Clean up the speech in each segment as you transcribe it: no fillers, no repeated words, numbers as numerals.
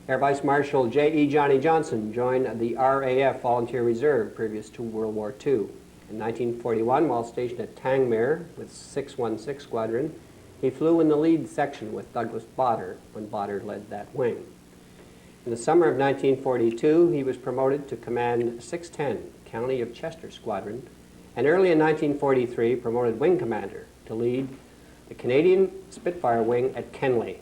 Air Vice Marshal J.E. Johnny Johnson joined the RAF Volunteer Reserve previous to World War II. In 1941, while stationed at Tangmere with 616 Squadron, he flew in the lead section with Douglas Botter when Botter led that wing. In the summer of 1942, he was promoted to command 610 County of Chester Squadron, and early in 1943 promoted wing commander to lead the Canadian Spitfire wing at Kenley.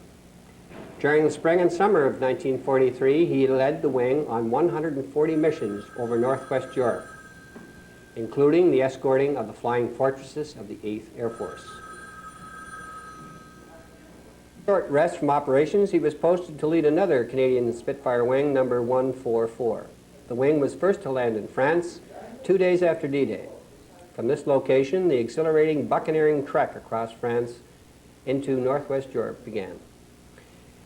During the spring and summer of 1943, he led the wing on 140 missions over northwest Europe, including the escorting of the flying fortresses of the 8th Air Force. Short rest from operations, he was posted to lead another Canadian Spitfire wing, number 144. The wing was first to land in France 2 days after D-Day. From this location, the exhilarating buccaneering trek across France into northwest Europe began.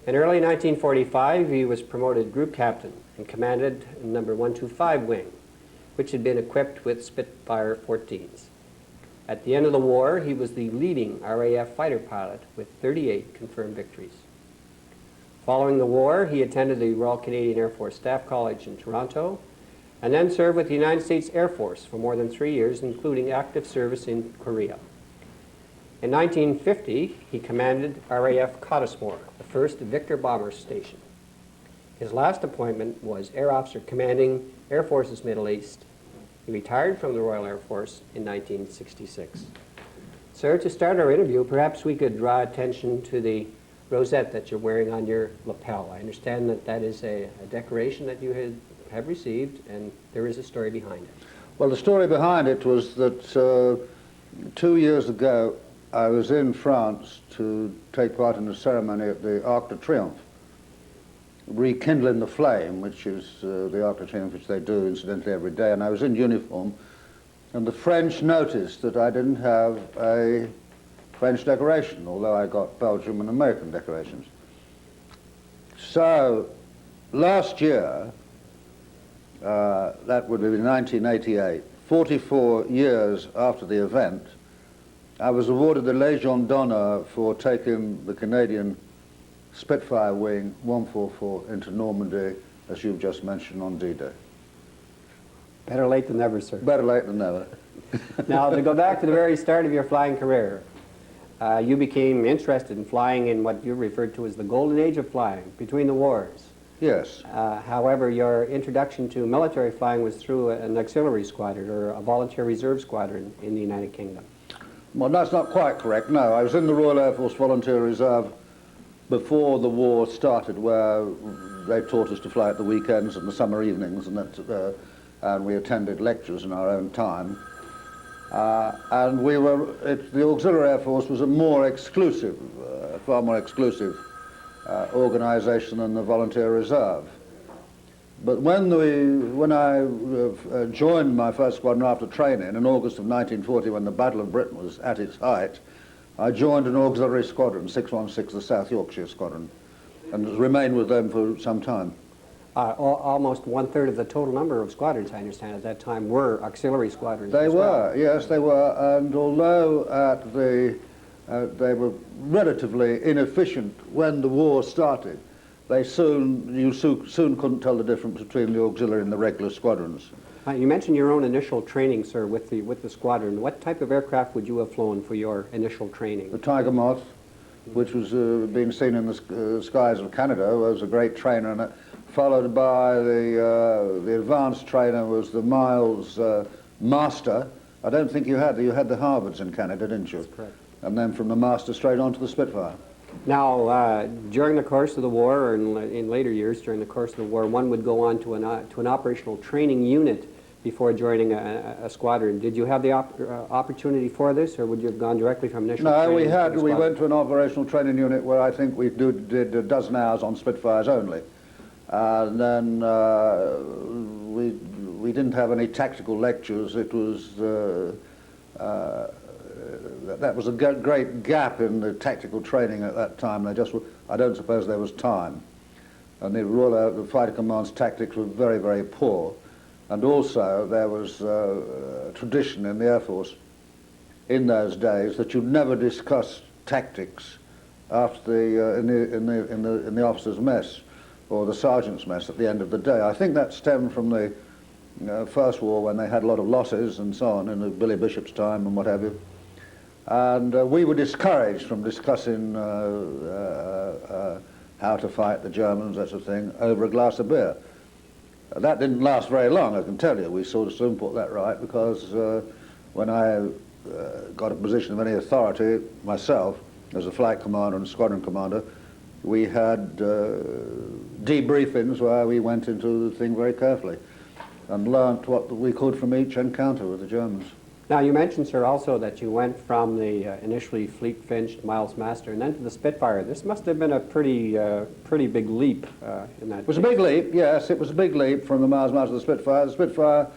In early 1945, he was promoted group captain and commanded number 125 wing, which had been equipped with Spitfire 14s. At the end of the war, he was the leading RAF fighter pilot with 38 confirmed victories. Following the war, he attended the Royal Canadian Air Force Staff College in Toronto, and then served with the United States Air Force for more than 3 years, including active service in Korea. In 1950, he commanded RAF Cottesmore, the first Victor bomber station. His last appointment was Air Officer Commanding Air Forces Middle East. He retired from the Royal Air Force in 1966. Sir, to start our interview, perhaps we could draw attention to the rosette that you're wearing on your lapel. I understand that that is a decoration that you have received, and there is a story behind it. Well, the story behind it was that 2 years ago, I was in France to take part in a ceremony at the Arc de Triomphe, rekindling the flame, which is the Arc de Triomphe, which they do incidentally every day, and I was in uniform, and the French noticed that I didn't have a French decoration, although I got Belgium and American decorations. So, last year, that would be 1988, 44 years after the event, I was awarded the Légion d'Honneur for taking the Canadian Spitfire wing 144 into Normandy, as you've just mentioned, on D-Day. Better late than never, sir. Better late than never. Now, to go back to the very start of your flying career, you became interested in flying in what you referred to as the golden age of flying, between the wars. Yes. However, your introduction to military flying was through an auxiliary squadron or a volunteer reserve squadron in the United Kingdom. Well, that's not quite correct, no. I was in the Royal Air Force Volunteer Reserve before the war started, where they taught us to fly at the weekends and the summer evenings, and we attended lectures in our own time. And the Auxiliary Air Force was a more exclusive, far more exclusive organization than the Volunteer Reserve. But when I joined my first squadron after training in August of 1940, when the Battle of Britain was at its height, I joined an auxiliary squadron, 616, the South Yorkshire Squadron, and remained with them for some time. Almost 1/3 of the total number of squadrons, I understand, at that time were auxiliary squadrons. They were, yes, they were, and although they were relatively inefficient when the war started, you soon couldn't tell the difference between the auxiliary and the regular squadrons. You mentioned your own initial training, sir, with the squadron. What type of aircraft would you have flown for your initial training? The Tiger Moth, which was being seen in the skies of Canada, was a great trainer, and followed by the advanced trainer was the Miles Master. I don't think you had the Harvards in Canada, didn't you? That's correct. And then from the Master straight on to the Spitfire. Now, during the course of the war, or in later years during the course of the war, one would go on to an operational training unit before joining a squadron. Did you have the opportunity for this, or would you have gone directly from initial training? No, we went to an operational training unit where I think we did a dozen hours on Spitfires only. And then we didn't have any tactical lectures. It was that was a great gap in the tactical training at that time. I don't suppose there was time. And the Fighter Command's tactics were very, very poor. And also there was a tradition in the Air Force in those days that you never discuss tactics after in the officers' mess. or the sergeant's mess at the end of the day. I think that stemmed from the First War, when they had a lot of losses and so on in the Billy Bishop's time and what have you. And we were discouraged from discussing how to fight the Germans, that sort of thing, over a glass of beer. That didn't last very long, I can tell you. We sort of soon put that right, because when I got a position of any authority myself, as a flight commander and squadron commander, we had debriefings where we went into the thing very carefully and learnt what we could from each encounter with the Germans. Now, you mentioned, sir, also that you went from the initially Fleet-Finched Miles Master and then to the Spitfire. This must have been a pretty big leap in that. It was a big leap, yes. It was a big leap from the Miles Master to the Spitfire. The Spitfire,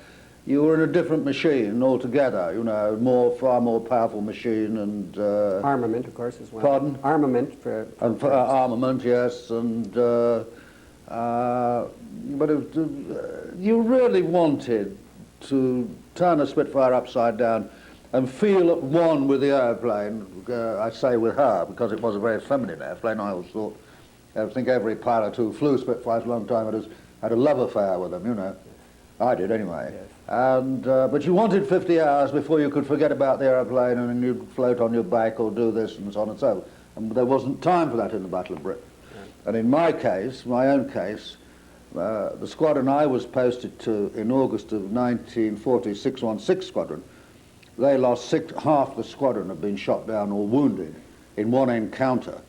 you were in a different machine altogether, you know, far more powerful machine, and armament, of course, as well. Pardon? Armament. Armament, yes, and but you really wanted to turn a Spitfire upside down and feel at one with the airplane. I say with her because it was a very feminine airplane. I always thought, I think every pilot who flew Spitfires a long time had a love affair with them, you know. I did anyway. Yes. And but you wanted 50 hours before you could forget about the airplane and then you'd float on your back or do this and so on and so on. And there wasn't time for that in the Battle of Britain. Right. And in my case, my own case, the squadron I was posted to in August of 1940, 616 Squadron, they lost half the squadron had been shot down or wounded in one encounter.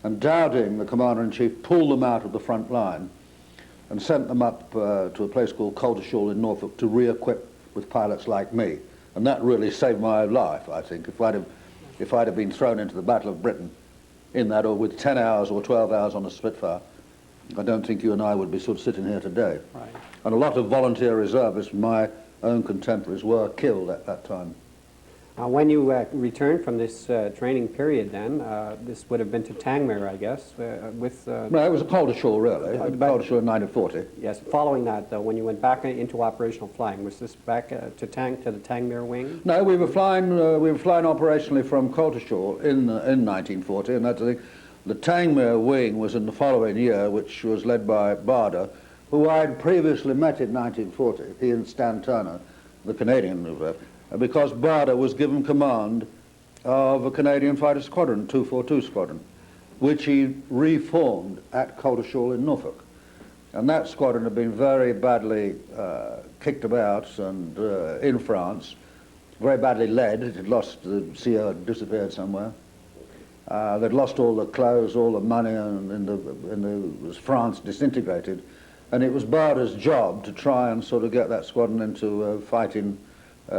And Dowding, the Commander-in-Chief, pulled them out of the front line and sent them up to a place called Coltishall in Norfolk to re-equip with pilots like me. And that really saved my life, I think. If I'd have been thrown into the Battle of Britain in that, or with 10 hours or 12 hours on a Spitfire, I don't think you and I would be sort of sitting here today. Right. And a lot of volunteer reservists, my own contemporaries, were killed at that time. When you returned from this training period then, this would have been to Tangmere, I guess, with... No, it was a Coltishall, really. Coltishall in 1940. Yes, following that, though, when you went back into operational flying, was this back to the Tangmere wing? No, we were flying operationally from Coltishall in 1940, and that's the thing. The Tangmere wing was in the following year, which was led by Barder, who I had previously met in 1940, he and Stan Turner, the Canadian reserve, because Barder was given command of a Canadian fighter squadron, 242 Squadron, which he reformed at Coltishall in Norfolk. And that squadron had been very badly kicked about and in France, very badly led. It had lost, the CEO had disappeared somewhere. They'd lost all the clothes, all the money, and France disintegrated. And it was Barder's job to try and sort of get that squadron into a fighting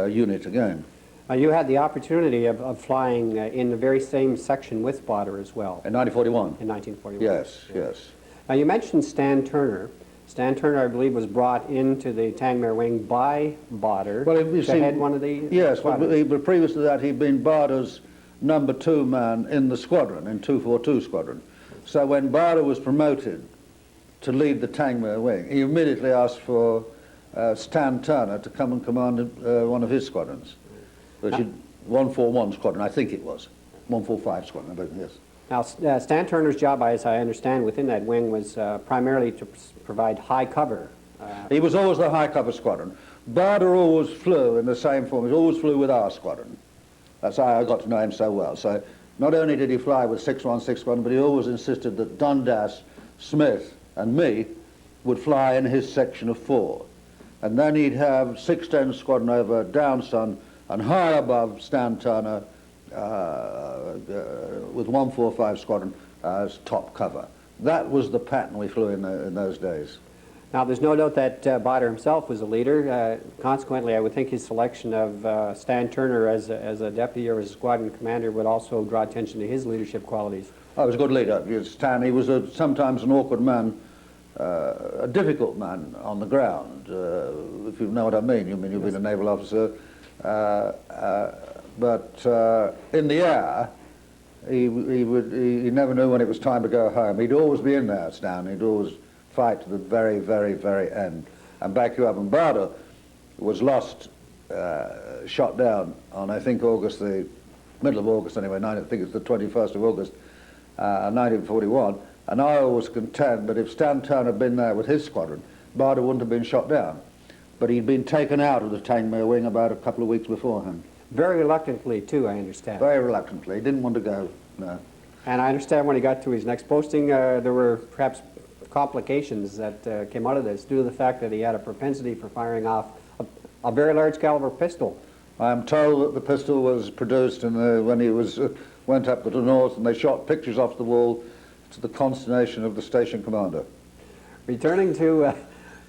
unit again. You had the opportunity of flying in the very same section with Barder as well. In 1941? In 1941. Yes, yes. Now, you mentioned Stan Turner. Stan Turner, I believe, was brought into the Tangmere wing by Barder to head one of the yes, squadrons. but previous to that, he'd been Barder's number 2 man in the squadron, in 242 Squadron. So when Barder was promoted to lead the Tangmere wing, he immediately asked for Stan Turner to come and command one of his squadrons, which is 141 Squadron, I think it was. 145 Squadron, I believe, yes. Now, Stan Turner's job, as I understand, within that wing was primarily to provide high cover. He was always the high cover squadron. Barder always flew in the same form. He always flew with our squadron. That's how I got to know him so well. So not only did he fly with 616 Squadron, but he always insisted that Dundas, Smith, and me would fly in his section of 4. And then he'd have 610 Squadron over Downson and high above Stan Turner with 145 Squadron as top cover. That was the pattern we flew in those days. Now, there's no doubt that Barder himself was a leader. Consequently, I would think his selection of Stan Turner as a deputy or as a squadron commander would also draw attention to his leadership qualities. Oh, he was a good leader. Stan, he was sometimes an awkward man, a difficult man on the ground, if you know what I mean. You mean you've been a naval officer. But in the air, he never knew when it was time to go home. He'd always be in there, Stan. He'd always fight to the very, very, very end and back you up. And Barder was lost, shot down on, I think, middle of August anyway, I think it's the 21st of August, 1941. And I always contend that if Stan Turner had been there with his squadron, Barter wouldn't have been shot down. But he'd been taken out of the Tangmere wing about a couple of weeks beforehand. Very reluctantly, too, I understand. Very reluctantly. He didn't want to go, no. And I understand when he got to his next posting, there were perhaps complications that came out of this due to the fact that he had a propensity for firing off a very large caliber pistol. I'm told that the pistol was produced when he went up to the north, and they shot pictures off the wall to the consternation of the station commander. Returning to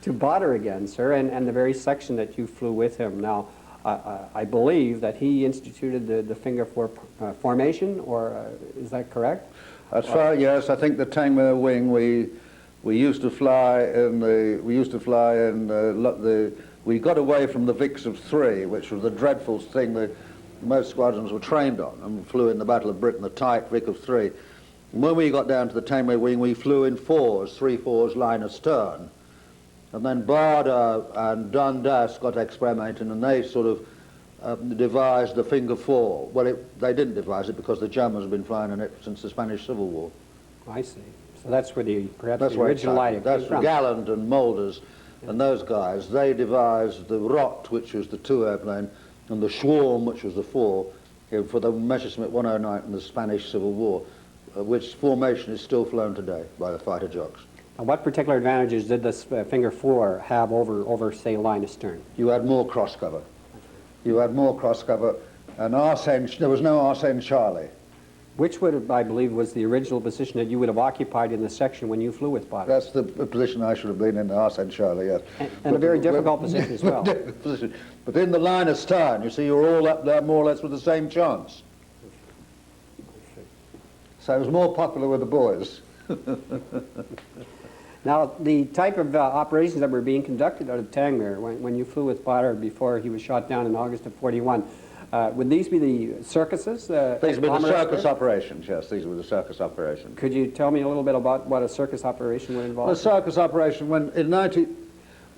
Botter again, sir, and the very section that you flew with him. Now, I believe that he instituted the finger four formation, or is that correct? That's right. Yes, I think the Tangmere wing we used to fly in we got away from the VIX of 3, which was the dreadful thing that most squadrons were trained on, and flew in the Battle of Britain, the tight VIC of 3. And when we got down to the Tangmere wing, we flew in 4s, 3/4s line astern. And then Barder and Dundas got experimenting, and they sort of devised the finger 4. Well, they didn't devise it because the Germans have been flying in it since the Spanish Civil War. I see. So that's where perhaps that's the original idea came That's from. Galland and Moulders and those guys. They devised the Rot, which was the 2 airplane, and the Schwarm, which was the 4, for the Messerschmitt 109 in the Spanish Civil War, which formation is still flown today by the fighter jocks. And what particular advantages did this finger 4 have over, say, line astern? You had more cross cover. You had more cross cover, and there was no Arsène Charlie. Which I believe, was the original position that you would have occupied in the section when you flew with Botter. That's the position I should have been in, Arsène Charlie, yes. And a very difficult position as well. But in the line astern, you see, you're all up there more or less with the same chance. So it was more popular with the boys. Now, the type of operations that were being conducted out of Tangmere when you flew with Botter before he was shot down in August of 41, would these be the circuses? These were the circus operations, yes, these were the circus operations. Could you tell me a little bit about what a circus operation would involve? The circus operation,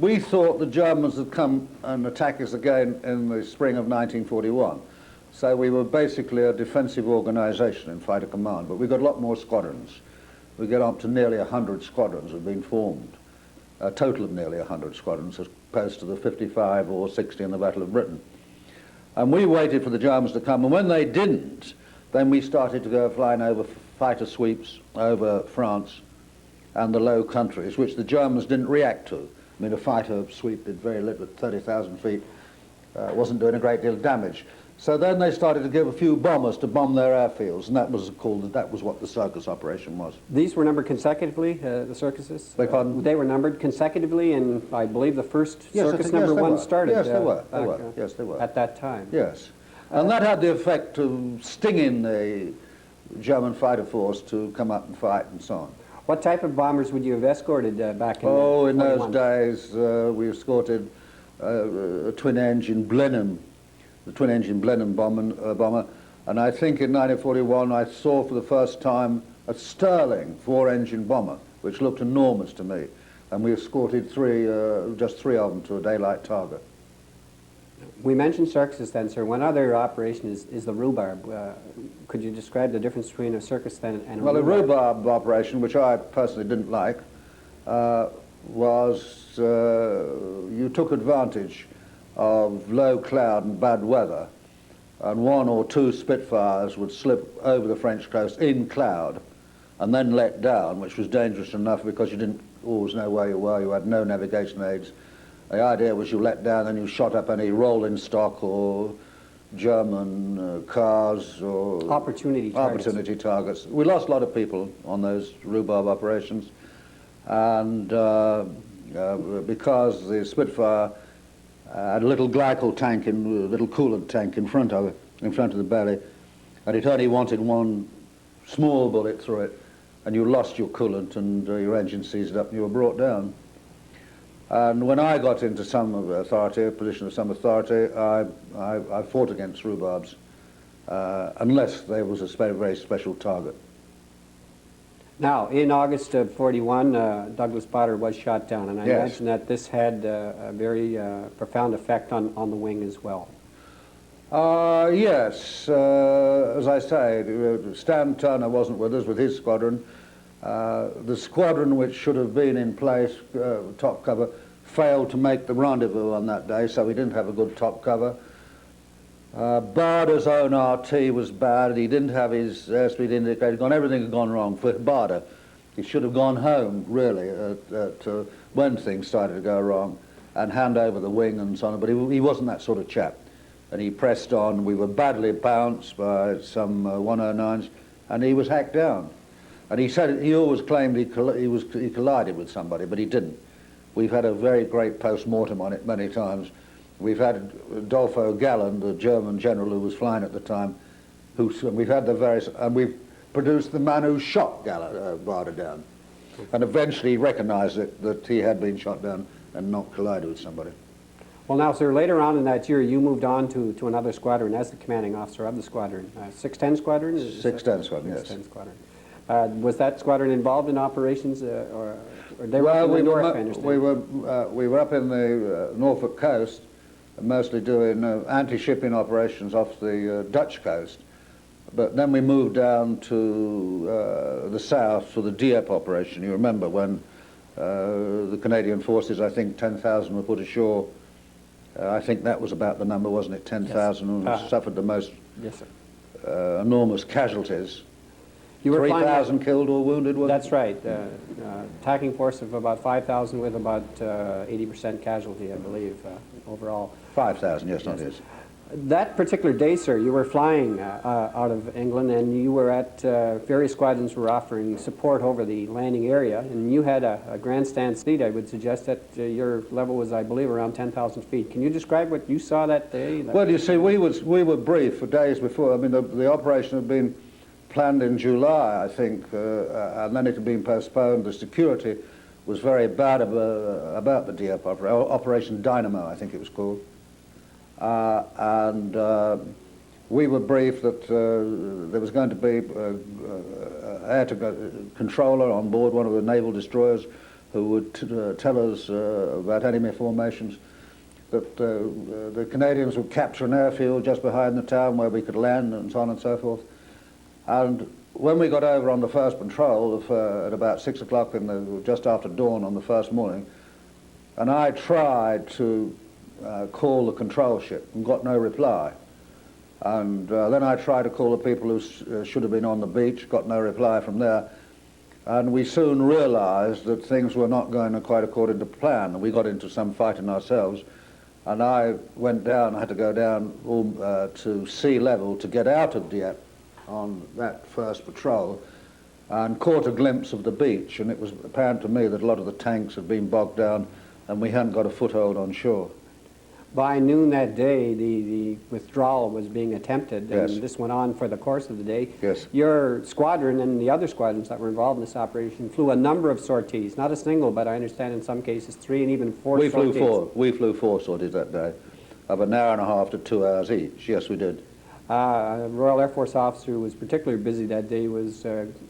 we thought the Germans would come and attack us again in the spring of 1941. So we were basically a defensive organization in fighter command, but we got a lot more squadrons. We get up to nearly 100 squadrons have been formed, a total of nearly 100 squadrons as opposed to the 55 or 60 in the Battle of Britain. And we waited for the Germans to come, and when they didn't, then we started to go flying over fighter sweeps over France and the Low Countries, which the Germans didn't react to. I mean, a fighter sweep did very little at 30,000 feet, wasn't doing a great deal of damage. So then they started to give a few bombers to bomb their airfields, and that was what the circus operation was. These were numbered consecutively, the circuses? They were numbered consecutively, and I believe the first circus number 1 started. Yes, they were. Yes, they were. At that time. Yes. And that had the effect of stinging the German fighter force to come up and fight and so on. What type of bombers would you have escorted back in in those days, we escorted a twin-engine Blenheim, the twin-engine Blenheim bomber, and I think in 1941 I saw for the first time a Stirling 4-engine bomber, which looked enormous to me, and we escorted just three of them to a daylight target. We mentioned circuses then, sir. One other operation is the rhubarb. Could you describe the difference between a circus then and a rhubarb? Well, a rhubarb operation, which I personally didn't like, was you took advantage of low cloud and bad weather, and 1 or 2 Spitfires would slip over the French coast in cloud and then let down, which was dangerous enough because you didn't always know where you were, you had no navigation aids. The idea was you let down and you shot up any rolling stock or German cars or opportunity targets. We lost a lot of people on those rhubarb operations, and because the Spitfire had a little glycol tank, a little coolant tank in front of the belly, and it only wanted 1 small bullet through it, and you lost your coolant and your engine seized up and you were brought down. And when I got into a position of some authority, I fought against rhubarbs, unless there was a very special target. Now, in August of 41, Douglas Botter was shot down, and I Yes. imagine that this had a very profound effect on the wing as well. Yes, as I say, Stan Turner wasn't with us with his squadron, The squadron which should have been in place, top cover, failed to make the rendezvous on that day, so we didn't have a good top cover. Barder's own RT was bad. He didn't have his airspeed indicator. Everything had gone wrong for Barder. He should have gone home, really, when things started to go wrong, and hand over the wing and so on. But he wasn't that sort of chap. And he pressed on. We were badly bounced by some 109s, and he was hacked down. And he said he always claimed he collided with somebody, but he didn't. We've had a very great post-mortem on it many times. We've had Adolfo Galland, the German general who was flying at the time, we've had the various, and we've produced the man who shot Barder down. And eventually he recognized that he had been shot down and not collided with somebody. Well, now, sir, later on in that year, you moved on to another squadron as the commanding officer of the squadron. 610 Squadron? 610 Squadron, yes. 610 Squadron. Was that squadron involved in operations, or they were up in the north, I understand? We were up in the Norfolk coast, mostly doing anti-shipping operations off the Dutch coast. But then we moved down to the south for the DAVE operation. You remember when the Canadian forces, I think 10,000 were put ashore. I think that was about the number, wasn't it? 10,000 yes. Suffered the most yes, sir. Enormous casualties. You were 3,000 killed or wounded, wasn't That's right. Attacking force of about 5,000 with about 80% casualty, I believe, overall. 5,000, yes, not his. That particular day, sir, you were flying out of England, and you were at various squadrons were offering support over the landing area, and you had a grandstand seat. I would suggest that your level was, I believe, around 10,000 feet. Can you describe what you saw that day? Well, you see, we were briefed for days before. I mean, the operation had been planned in July, I think, and then it had been postponed. The security was very bad about the DAVE Operation Dynamo, I think it was called. And we were briefed that there was going to be an air controller on board one of the naval destroyers who would tell us about enemy formations, that the Canadians would capture an airfield just behind the town where we could land, and so on and so forth. And when we got over on the first patrol at about 6 o'clock just after dawn on the first morning, and I tried to call the control ship and got no reply. And then I tried to call the people who should have been on the beach, got no reply from there. And we soon realized that things were not going quite according to plan, and we got into some fighting ourselves. And I went down, I had to go down to sea level to get out of Dieppe on that first patrol, and caught a glimpse of the beach, and it was apparent to me that a lot of the tanks had been bogged down and we hadn't got a foothold on shore. By noon that day, the withdrawal was being attempted, and Yes. this went on for the course of the day. Yes. Your squadron and the other squadrons that were involved in this operation flew a number of sorties, not a single, but I understand in some cases 3 and even 4 We sorties. flew four sorties that day, of an hour and a half to 2 hours each. Yes, we did. A Royal Air Force officer who was particularly busy that day was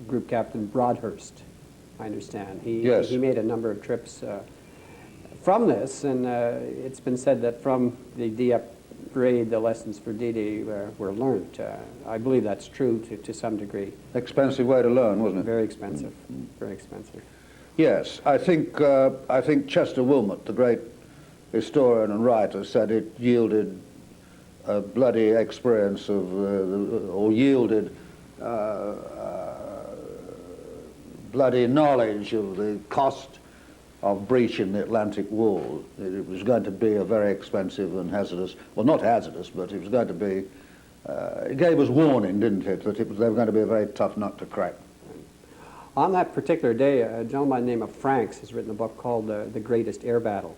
Group Captain Broadhurst, I understand. Yes. He made a number of trips from this, and it's been said that from the Dieppe raid, the lessons for D-Day were learned. I believe that's true to some degree. Expensive way to learn, wasn't it? Very expensive, very expensive. Yes, I think Chester Wilmot, the great historian and writer, said it yielded a bloody experience of, or yielded bloody knowledge of the cost of breaching the Atlantic Wall. It was going to be a very expensive and hazardous, well, not hazardous, but it was going to be, it gave us warning, didn't it, that they were going to be a very tough nut to crack. On that particular day, a gentleman by the name of Franks has written a book called The Greatest Air Battle.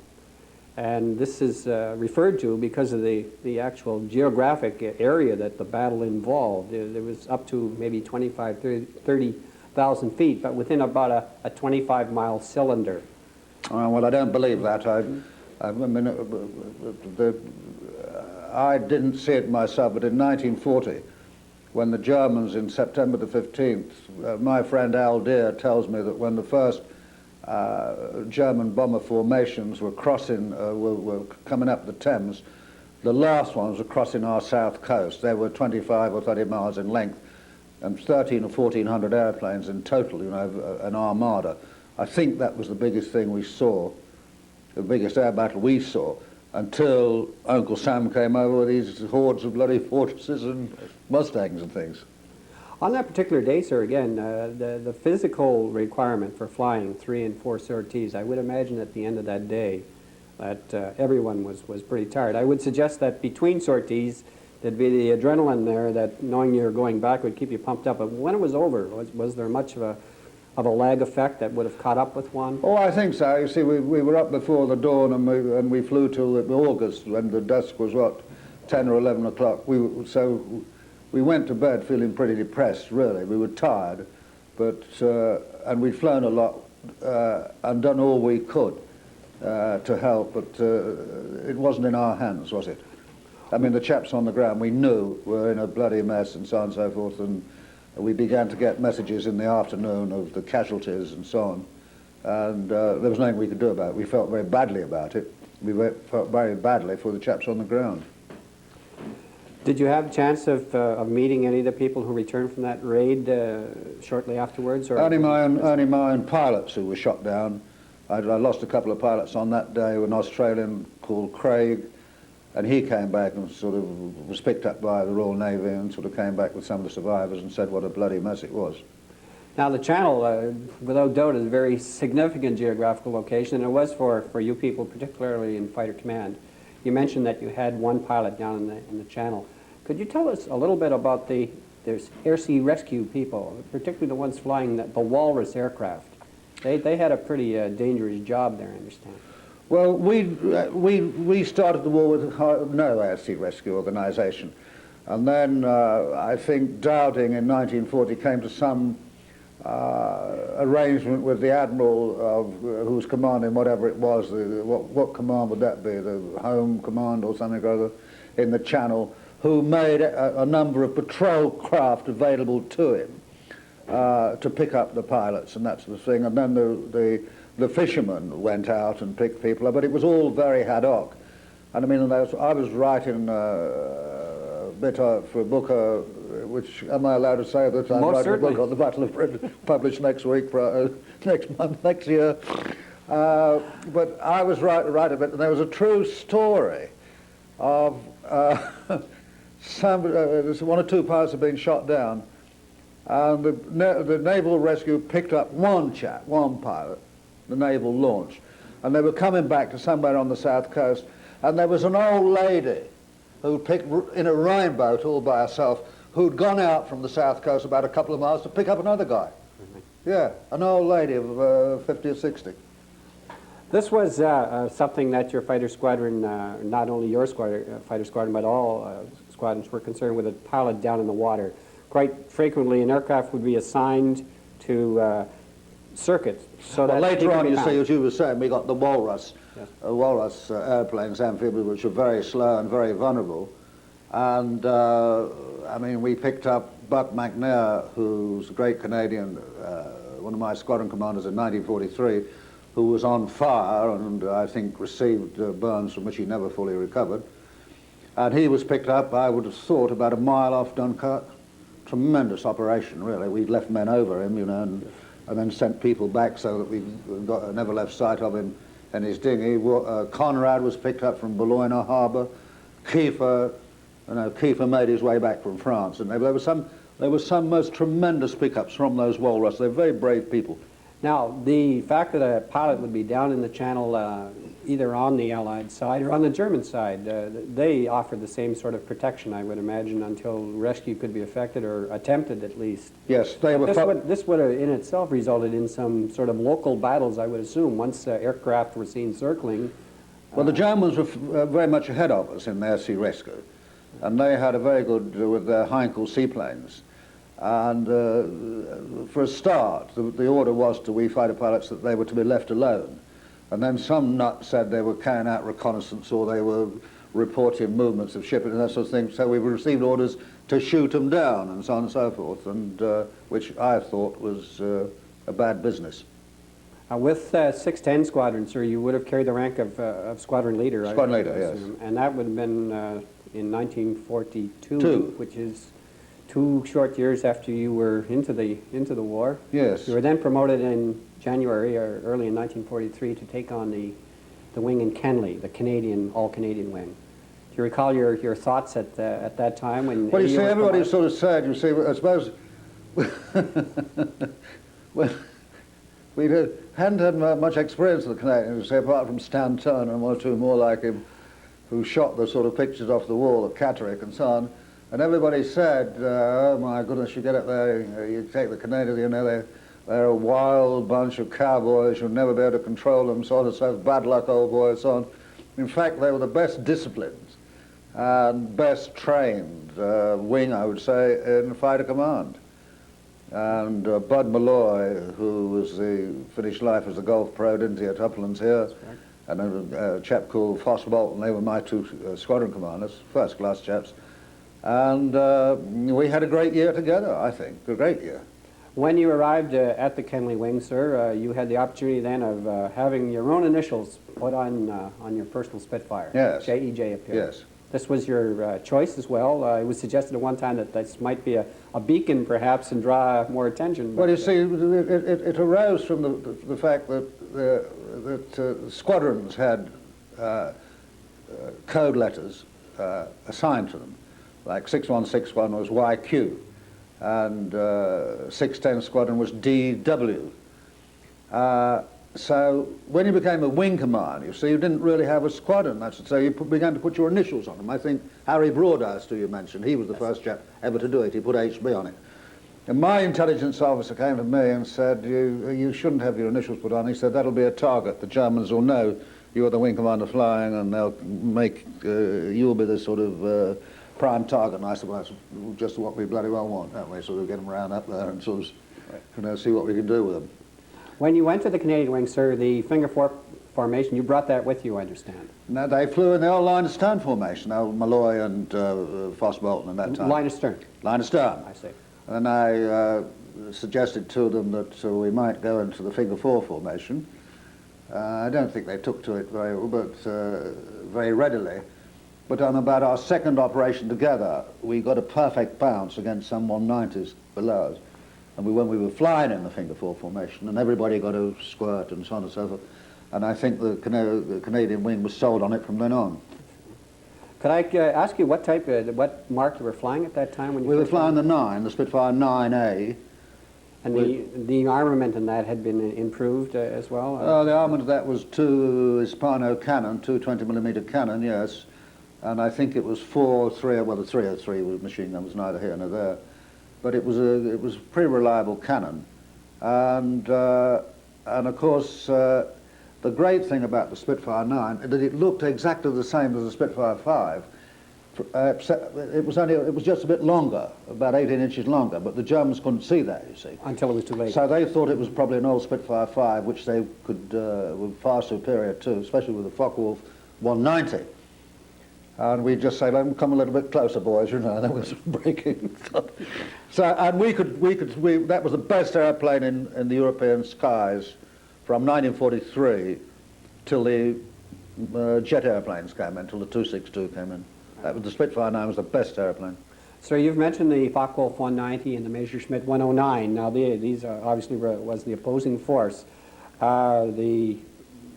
And this is referred to because of the actual geographic area that the battle involved. It was up to maybe 30,000 feet, but within about a 25-mile cylinder. Well, I don't believe that. I didn't see it myself, but in 1940, when the Germans, in September the 15th, my friend Al Deer tells me that when the first German bomber formations were crossing, were coming up the Thames, the last ones were crossing our south coast. They were 25 or 30 miles in length, and 13 or 1400 airplanes in total, you know, an armada. I think that was the biggest thing we saw, the biggest air battle we saw, until Uncle Sam came over with these hordes of bloody fortresses and Mustangs and things. On that particular day, sir, again, the physical requirement for flying 3 and 4 sorties, I would imagine at the end of that day that everyone was pretty tired. I would suggest that between sorties, there'd be the adrenaline there that knowing you're going back would keep you pumped up. But when it was over, was there much of a lag effect that would have caught up with one? Oh, I think so. You see, we were up before the dawn, and we flew till August, when the dusk was, what, 10 or 11 o'clock. So we went to bed feeling pretty depressed, really. We were tired, but and we'd flown a lot and done all we could to help, but it wasn't in our hands, was it? I mean, the chaps on the ground we knew were in a bloody mess and so on and so forth, and we began to get messages in the afternoon of the casualties and so on, and there was nothing we could do about it. We felt very badly about it. We felt very badly for the chaps on the ground. Did you have a chance of meeting any of the people who returned from that raid shortly afterwards? Or Only my own pilots who were shot down. I lost a couple of pilots on that day, an Australian called Craig, and he came back and sort of was picked up by the Royal Navy and sort of came back with some of the survivors and said what a bloody mess it was. Now the Channel, without doubt, is a very significant geographical location, and it was for you people, particularly in Fighter Command. You mentioned that you had one pilot down in the Channel. Could you tell us a little bit about there's air-sea rescue people, particularly the ones flying the Walrus aircraft? They had a pretty dangerous job there, I understand. Well, we started the war with no air-sea rescue organisation, and then I think Dowding in 1940 came to some arrangement with the admiral who was commanding whatever it was. What command would that be? The Home Command or something or other in the Channel, who made a number of patrol craft available to him to pick up the pilots and that sort of thing. And then the fishermen went out and picked people up, but it was all very ad hoc. And I mean, I was writing a bit for a book, which, am I allowed to say that I'm writing a book on the Battle of Britain, published next week, next month, next year. But I was writing a bit, and there was a true story of one or two pilots had been shot down, and the naval rescue picked up one pilot, the naval launch, and they were coming back to somewhere on the south coast, and there was an old lady who picked in a Rhine boat all by herself, who'd gone out from the south coast about a couple of miles to pick up another guy. Yeah, an old lady of 50 or 60. This was something that your fighter squadron, not only your fighter squadron, but all squadrons were concerned with, a pilot down in the water. Quite frequently, an aircraft would be assigned to circuit. So well, that later on, you see, as you were saying, we got the Walrus, yes. Walrus airplanes, amphibians, which were very slow and very vulnerable. And, I mean, we picked up Buck McNair, who's a great Canadian, one of my squadron commanders in 1943, who was on fire and I think received burns from which he never fully recovered. And he was picked up, I would have thought, about a mile off Dunkirk. Tremendous operation, really. We'd left men over him, you know, and then sent people back so that we never left sight of him and his dinghy. Conrad was picked up from Boulogne Harbour. Kiefer made his way back from France, and there were some most tremendous pickups from those Walrus. They're very brave people. Now, the fact that a pilot would be down in the Channel, either on the Allied side or on the German side, they offered the same sort of protection, I would imagine, until rescue could be effected, or attempted at least. Yes, they were. This would have in itself resulted in some sort of local battles, I would assume, once aircraft were seen circling. Well, the Germans were very much ahead of us in their sea rescue, and they had a very good with their Heinkel seaplanes. And for a start, the order was to we fighter pilots that they were to be left alone. And then some nut said they were carrying out reconnaissance or they were reporting movements of shipping and that sort of thing. So we received orders to shoot them down and so on and so forth, and which I thought was a bad business. With 610 Squadron, sir, you would have carried the rank of squadron leader. Squadron leader, yes. And that would have been in 1942, which is 2 short years after you were into the war. Yes. You were then promoted in January or early in 1943 to take on the wing in Kenley, the Canadian, all-Canadian wing. Do you recall your thoughts at that time when? Well, you see, were everybody promoted? sort of said, you see, I suppose, well, we hadn't had much experience of the Canadians, you see, apart from Stan Turner and one or two more like him, who shot the sort of pictures off the wall at Catterick and so on. And everybody said, oh my goodness, you get up there, you take the Canadians, you know, they're a wild bunch of cowboys, you'll never be able to control them, so on and so forth, bad luck, old boy, and so on. In fact, they were the best disciplined and best trained wing, I would say, in fighter command. And Bud Malloy, who finished life as a Gulf pro, didn't he, at Uplands here, and a chap called Foster Bolton, they were my 2 squadron commanders, first-class chaps. And we had a great year together, I think, a great year. When you arrived at the Kenley wing, sir, you had the opportunity then of having your own initials put on your personal Spitfire. Yes. JEJ appeared. Yes. This was your choice as well. It was suggested at one time that this might be a beacon, perhaps, and draw more attention. Well, you see, it arose from the fact that squadrons had code letters assigned to them. Like 6161 was YQ, and 610 Squadron was DW. So when you became a wing commander, you see, you didn't really have a squadron, that's to say, you began to put your initials on them. I think Harry Broadhouse, who you mentioned, he was the first chap ever to do it. He put HB on it. And my intelligence officer came to me and said, you shouldn't have your initials put on. He said, that'll be a target. The Germans will know you're the wing commander flying, and they'll make, you'll be the sort of prime target. And I said, well, that's just what we bloody well want, don't we? Sort of get them round up there and sort of, you know, see what we can do with them. When you went to the Canadian wing, sir, the finger four formation, you brought that with you, I understand. No, they flew in the old line of stern formation, old Malloy and Foster Bolton at that time. Line of stern. Line of stern. I see. And I suggested to them that we might go into the figure four formation. I don't think they took to it very readily. But on about our second operation together, we got a perfect bounce against some 190s below us. And when we were flying in the finger four formation, and everybody got a squirt and so on and so forth, and I think the Canadian wing was sold on it from then on. Could I ask you what mark you were flying at that time when you We were flying the 9, the Spitfire 9A. And the armament in that had been improved as well? The armament of that was 2 Hispano cannon, 2 20mm cannon, yes. And I think it was 4 3, well, the 303 was machine gun, was neither here nor there. But it was a pretty reliable cannon. And of course, the great thing about the Spitfire 9 is that it looked exactly the same as the Spitfire 5. It was just a bit longer, about 18 inches longer, but the Germans couldn't see that, you see. Until it was too late. So they thought it was probably an old Spitfire 5, which they were far superior to, especially with the Focke-Wulf 190. And we'd just say, let them come a little bit closer, boys, you know, there was breaking. So, and that was the best airplane in the European skies from 1943 till the jet airplanes came in, till the 262 came in. That was the Spitfire 9 was the best airplane. So you've mentioned the Focke-Wulf 190 and the Messerschmitt 109. Now these obviously was the opposing force. The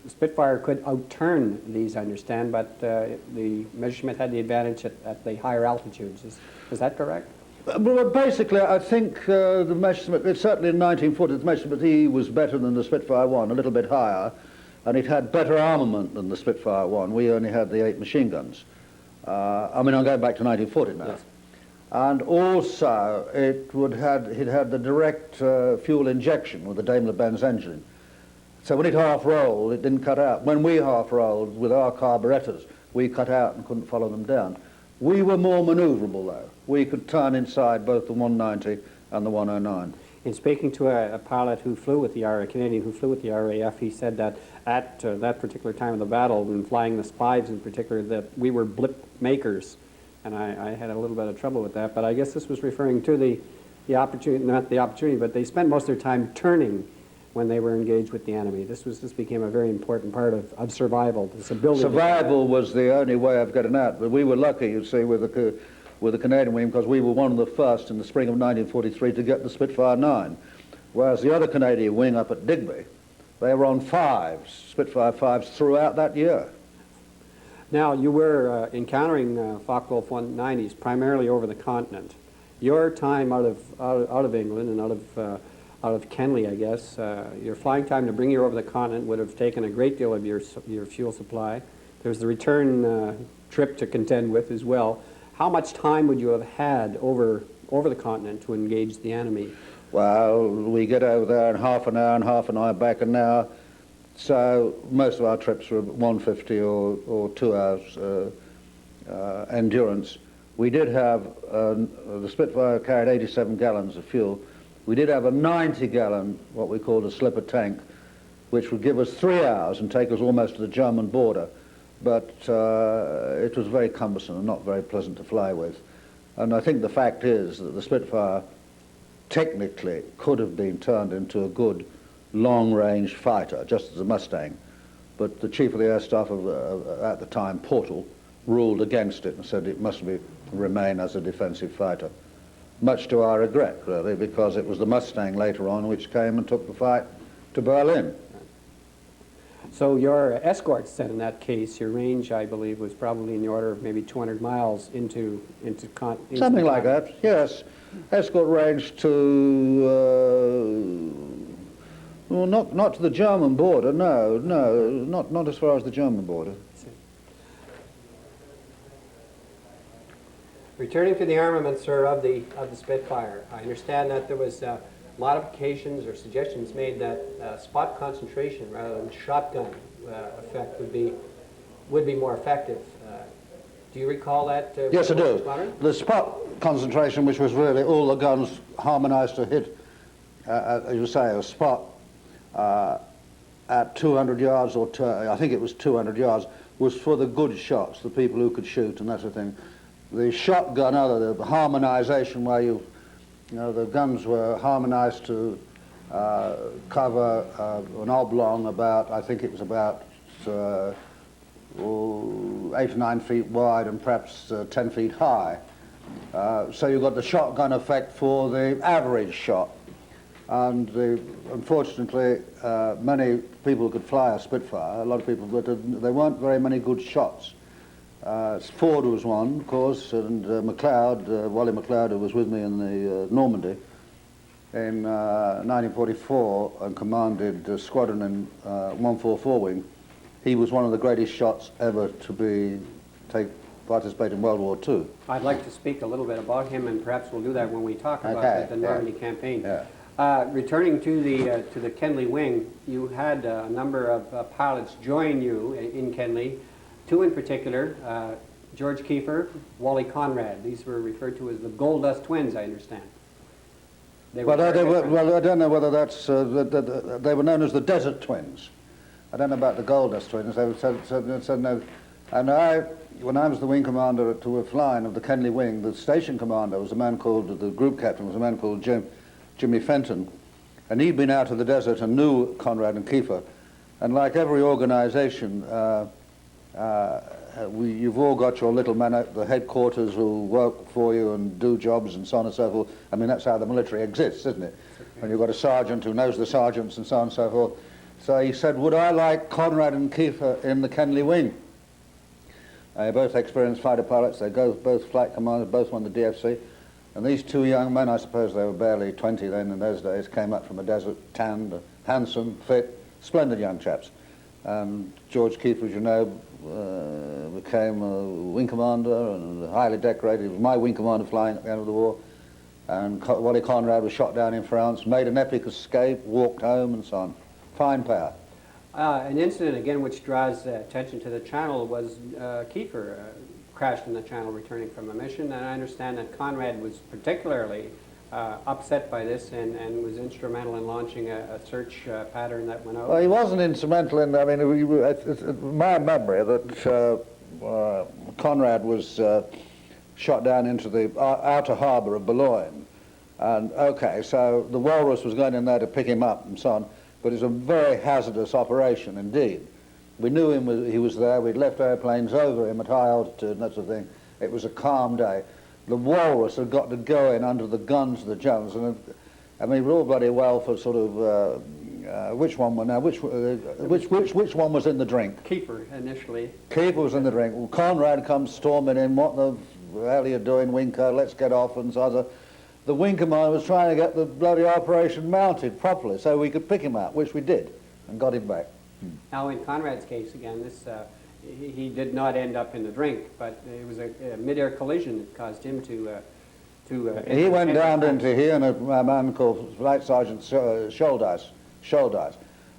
Spitfire could outturn these, I understand, but the Messerschmitt had the advantage at the higher altitudes. Is that correct? Well, basically, I think the Messerschmitt, certainly in 1940, the Messerschmitt E was better than the Spitfire 1, a little bit higher, and it had better armament than the Spitfire 1. We only had the 8 machine guns. I mean, I'm going back to 1940 now. Yes. And also, it had the direct fuel injection with the Daimler-Benz engine. So when it half-rolled, it didn't cut out. When we half-rolled with our carburetors, we cut out and couldn't follow them down. We were more manoeuvrable, though. We could turn inside both the 190 and the 109. In speaking to a pilot who flew with the a Canadian who flew with the RAF, he said that at that particular time of the battle, when flying the Spies in particular, that we were blip makers. And I had a little bit of trouble with that, but I guess this was referring to the opportunity, not the opportunity, but they spent most of their time turning when they were engaged with the enemy. This became a very important part of survival, this ability. Survival was the only way of getting out, but we were lucky, you see, with with the Canadian wing because we were one of the first in the spring of 1943 to get the Spitfire 9, whereas the other Canadian wing up at Digby, they were on 5s, Spitfire 5s throughout that year. Now, you were encountering Focke-Wulf 190s primarily over the continent. Your time out of England and out of Kenley, I guess, your flying time to bring you over the continent would have taken a great deal of your fuel supply. There's the return trip to contend with as well. How much time would you have had over the continent to engage the enemy? Well, we get over there in half an hour back an hour. So most of our trips were 150 or 2 hours endurance. We did have, the Spitfire carried 87 gallons of fuel. We did have a 90-gallon, what we called a slipper tank, which would give us 3 hours and take us almost to the German border. But it was very cumbersome and not very pleasant to fly with. And I think the fact is that the Spitfire technically could have been turned into a good long-range fighter, just as a Mustang. But the Chief of the Air Staff at the time, Portal, ruled against it and said it must remain as a defensive fighter. Much to our regret, really, because it was the Mustang later on which came and took the fight to Berlin. So your escorts then, in that case, your range, I believe, was probably in the order of maybe 200 miles into something like that, yes. Escort range to, well, not to the German border, no, not as far as the German border. Returning to the armament, sir, of the Spitfire, I understand that there was modifications or suggestions made that spot concentration rather than shotgun effect would be more effective. Do you recall that? Yes, I do. The spot concentration, which was really all the guns harmonized to hit, as you say, a spot at 200 yards or I think it was 200 yards, was for the good shots, the people who could shoot and that sort of thing. The shotgun, the harmonization where the guns were harmonized to cover an oblong about, I think it was about 8 or 9 feet wide and perhaps 10 feet high. So you've got the shotgun effect for the average shot. And unfortunately, many people could fly a Spitfire, a lot of people, but there weren't very many good shots. Ford was one, of course, and McLeod, Wally McLeod, who was with me in the Normandy in 1944 and commanded a squadron in 144 wing. He was one of the greatest shots ever to participate in World War II. I'd like to speak a little bit about him, and perhaps we'll do that when we talk about the Normandy campaign. Yeah. Returning to the Kenley wing, you had a number of pilots join you in Kenley. Two in particular, George Kiefer, Wally Conrad. These were referred to as the Gold Dust Twins, I understand. Well, I don't know whether that's, they were known as the Desert Twins. I don't know about the Gold Dust Twins. They said no. And when I was the wing commander to a flying of the Kenley wing, the station commander was a man called, the group captain was a man called Jimmy Fenton. And he'd been out of the desert and knew Conrad and Kiefer. And like every organization, you've all got your little men at the headquarters who work for you and do jobs and so on and so forth. I mean, that's how the military exists, isn't it? And you've got a sergeant who knows the sergeants and so on and so forth. So he said, would I like Conrad and Kiefer in the Kenley wing? They're both experienced fighter pilots. They both flight commanders, both won the DFC. And these two young men, I suppose they were barely 20 then in those days, came up from the desert, tanned, handsome, fit, splendid young chaps. George Kiefer, as you know, became a wing commander and highly decorated. He was my wing commander flying at the end of the war. And Wally Conrad was shot down in France, made an epic escape, walked home and so on. Fine pair. An incident, again, which draws attention to the channel was Kiefer crashed in the channel returning from a mission, and I understand that Conrad was particularly upset by this and was instrumental in launching a search pattern that went out. Well, he wasn't instrumental in, I mean, it's my memory that Conrad was shot down into the outer harbour of Boulogne. And, okay, so the Walrus was going in there to pick him up and so on, but it was a very hazardous operation indeed. We knew he was there, we'd left airplanes over him at high altitude and that sort of thing. It was a calm day. the walrus had got to go in under the guns of the Germans, and I mean, we're all bloody well for sort of which one were now? Which one was in the drink? Kiefer initially. Kiefer was in the drink. Well, Conrad comes storming in. What the hell are you doing, Winker? Let's get off. And so the wing commander was trying to get the bloody operation mounted properly so we could pick him out, which we did, and got him back. Now, in Conrad's case, again, this he did not end up in the drink, but it was a mid-air collision that caused him to. He went down into here, and a man called Flight Sergeant Shouldice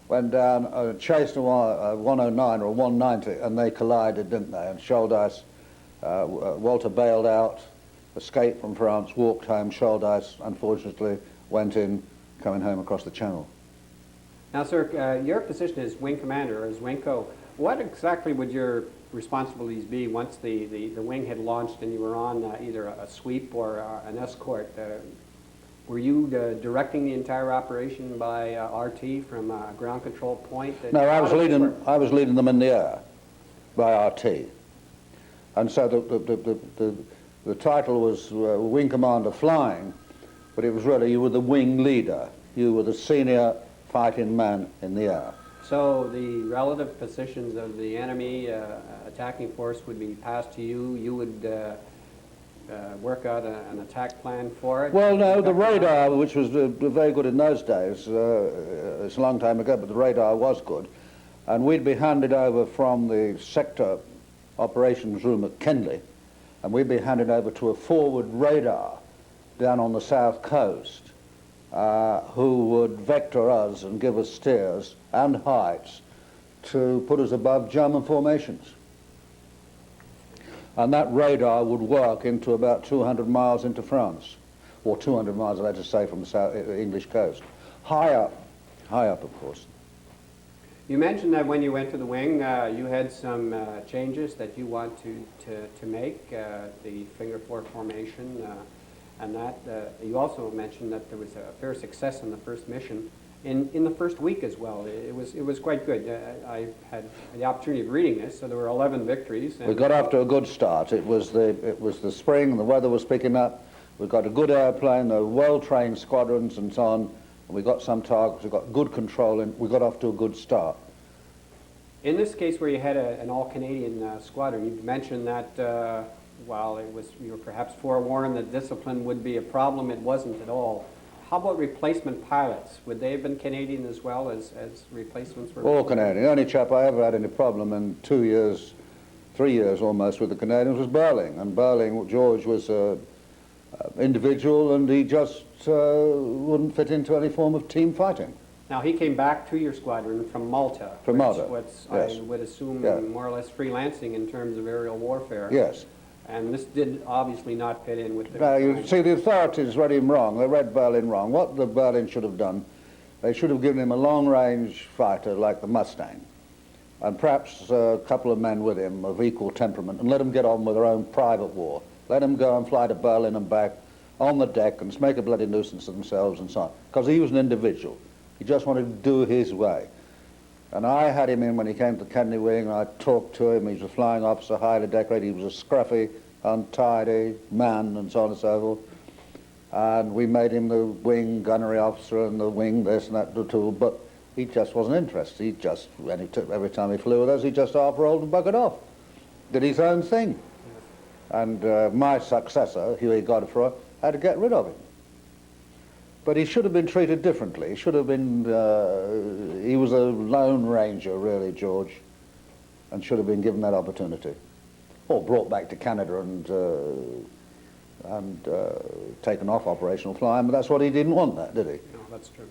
went down, chased a 109 or a 190, and they collided, didn't they? And Shouldice, Walter bailed out, escaped from France, walked home. Shouldice, unfortunately, went in, coming home across the channel. Now, sir, your position as wing commander, or as wing co, what exactly would your responsibilities be once the wing had launched and you were on either a sweep or an escort? Were you directing the entire operation by RT from a ground control point? No, I was leading them in the air by RT. And so the title was Wing Commander Flying, but it was really you were the wing leader. You were the senior fighting man in the air. So the relative positions of the enemy attacking force would be passed to you. You would work out an attack plan for it? Well, no, the radar, which was very good in those days, it's a long time ago, but the radar was good. And we'd be handed over from the sector operations room at Kenley, and we'd be handed over to a forward radar down on the south coast, who would vector us and give us steers and heights to put us above German formations. And that radar would work into about 200 miles into France, or 200 miles, I had to say, from the south English coast. High up, of course. You mentioned that when you went to the wing, you had some changes that you want to make, the finger four formation, and that. You also mentioned that there was a fair success in the first mission. In the first week as well, it was quite good. I had the opportunity of reading this, so there were 11 victories. We got off to a good start. It was the spring, the weather was picking up. We got a good airplane, the well-trained squadrons and so on. And we got some targets. We got good control, and we got off to a good start. In this case, where you had an all-Canadian squadron, you mentioned that while you were perhaps forewarned that discipline would be a problem, it wasn't at all. How about replacement pilots? Would they have been Canadian as well as replacements were? All Canadian. The only chap I ever had any problem in 2 years, 3 years almost with the Canadians was Burling. And Burling, George, was an individual, and he just wouldn't fit into any form of team fighting. Now, he came back to your squadron from Malta. From Malta, Yes. I would assume Yeah. more or less freelancing in terms of aerial warfare. Yes. And this did obviously not fit in with the... Now, you see, the authorities read him wrong. They read Berlin wrong. What the Berlin should have done, they should have given him a long-range fighter like the Mustang, and perhaps a couple of men with him of equal temperament, and let them get on with their own private war. Let them go and fly to Berlin and back on the deck and make a bloody nuisance of themselves and so on. Because he was an individual. He just wanted to do his way. And I had him in when he came to Kennedy Wing, and I talked to him. He was a flying officer, highly decorated. He was a scruffy, untidy man, and so on and so forth. And we made him the wing gunnery officer and the wing this and that too, but he just wasn't interested. He just, every time he flew with us, he just half-rolled and buggered off. Did his own thing. And my successor, Huey Godefroy, had to get rid of him. But he should have been treated differently. He should have been, he was a lone ranger, really, George, and should have been given that opportunity. Or brought back to Canada and taken off operational flying, but that's what he didn't want, that, did he? No, that's true.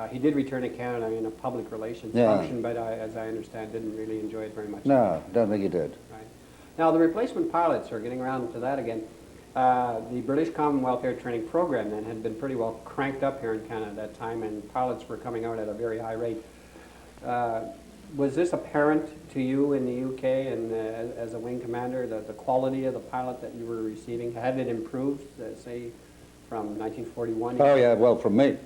He did return to Canada in a public relations Yeah. function, but as I understand, didn't really enjoy it very much. No, don't think he did. Right. Now, the replacement pilots are getting around to that again. The British Commonwealth Air Training Program then had been pretty well cranked up here in Canada at that time, and pilots were coming out at a very high rate. Was this apparent to you in the UK and as a wing commander, the quality of the pilot that you were receiving? Had it improved, say, from 1941? Oh, yeah, well, from me.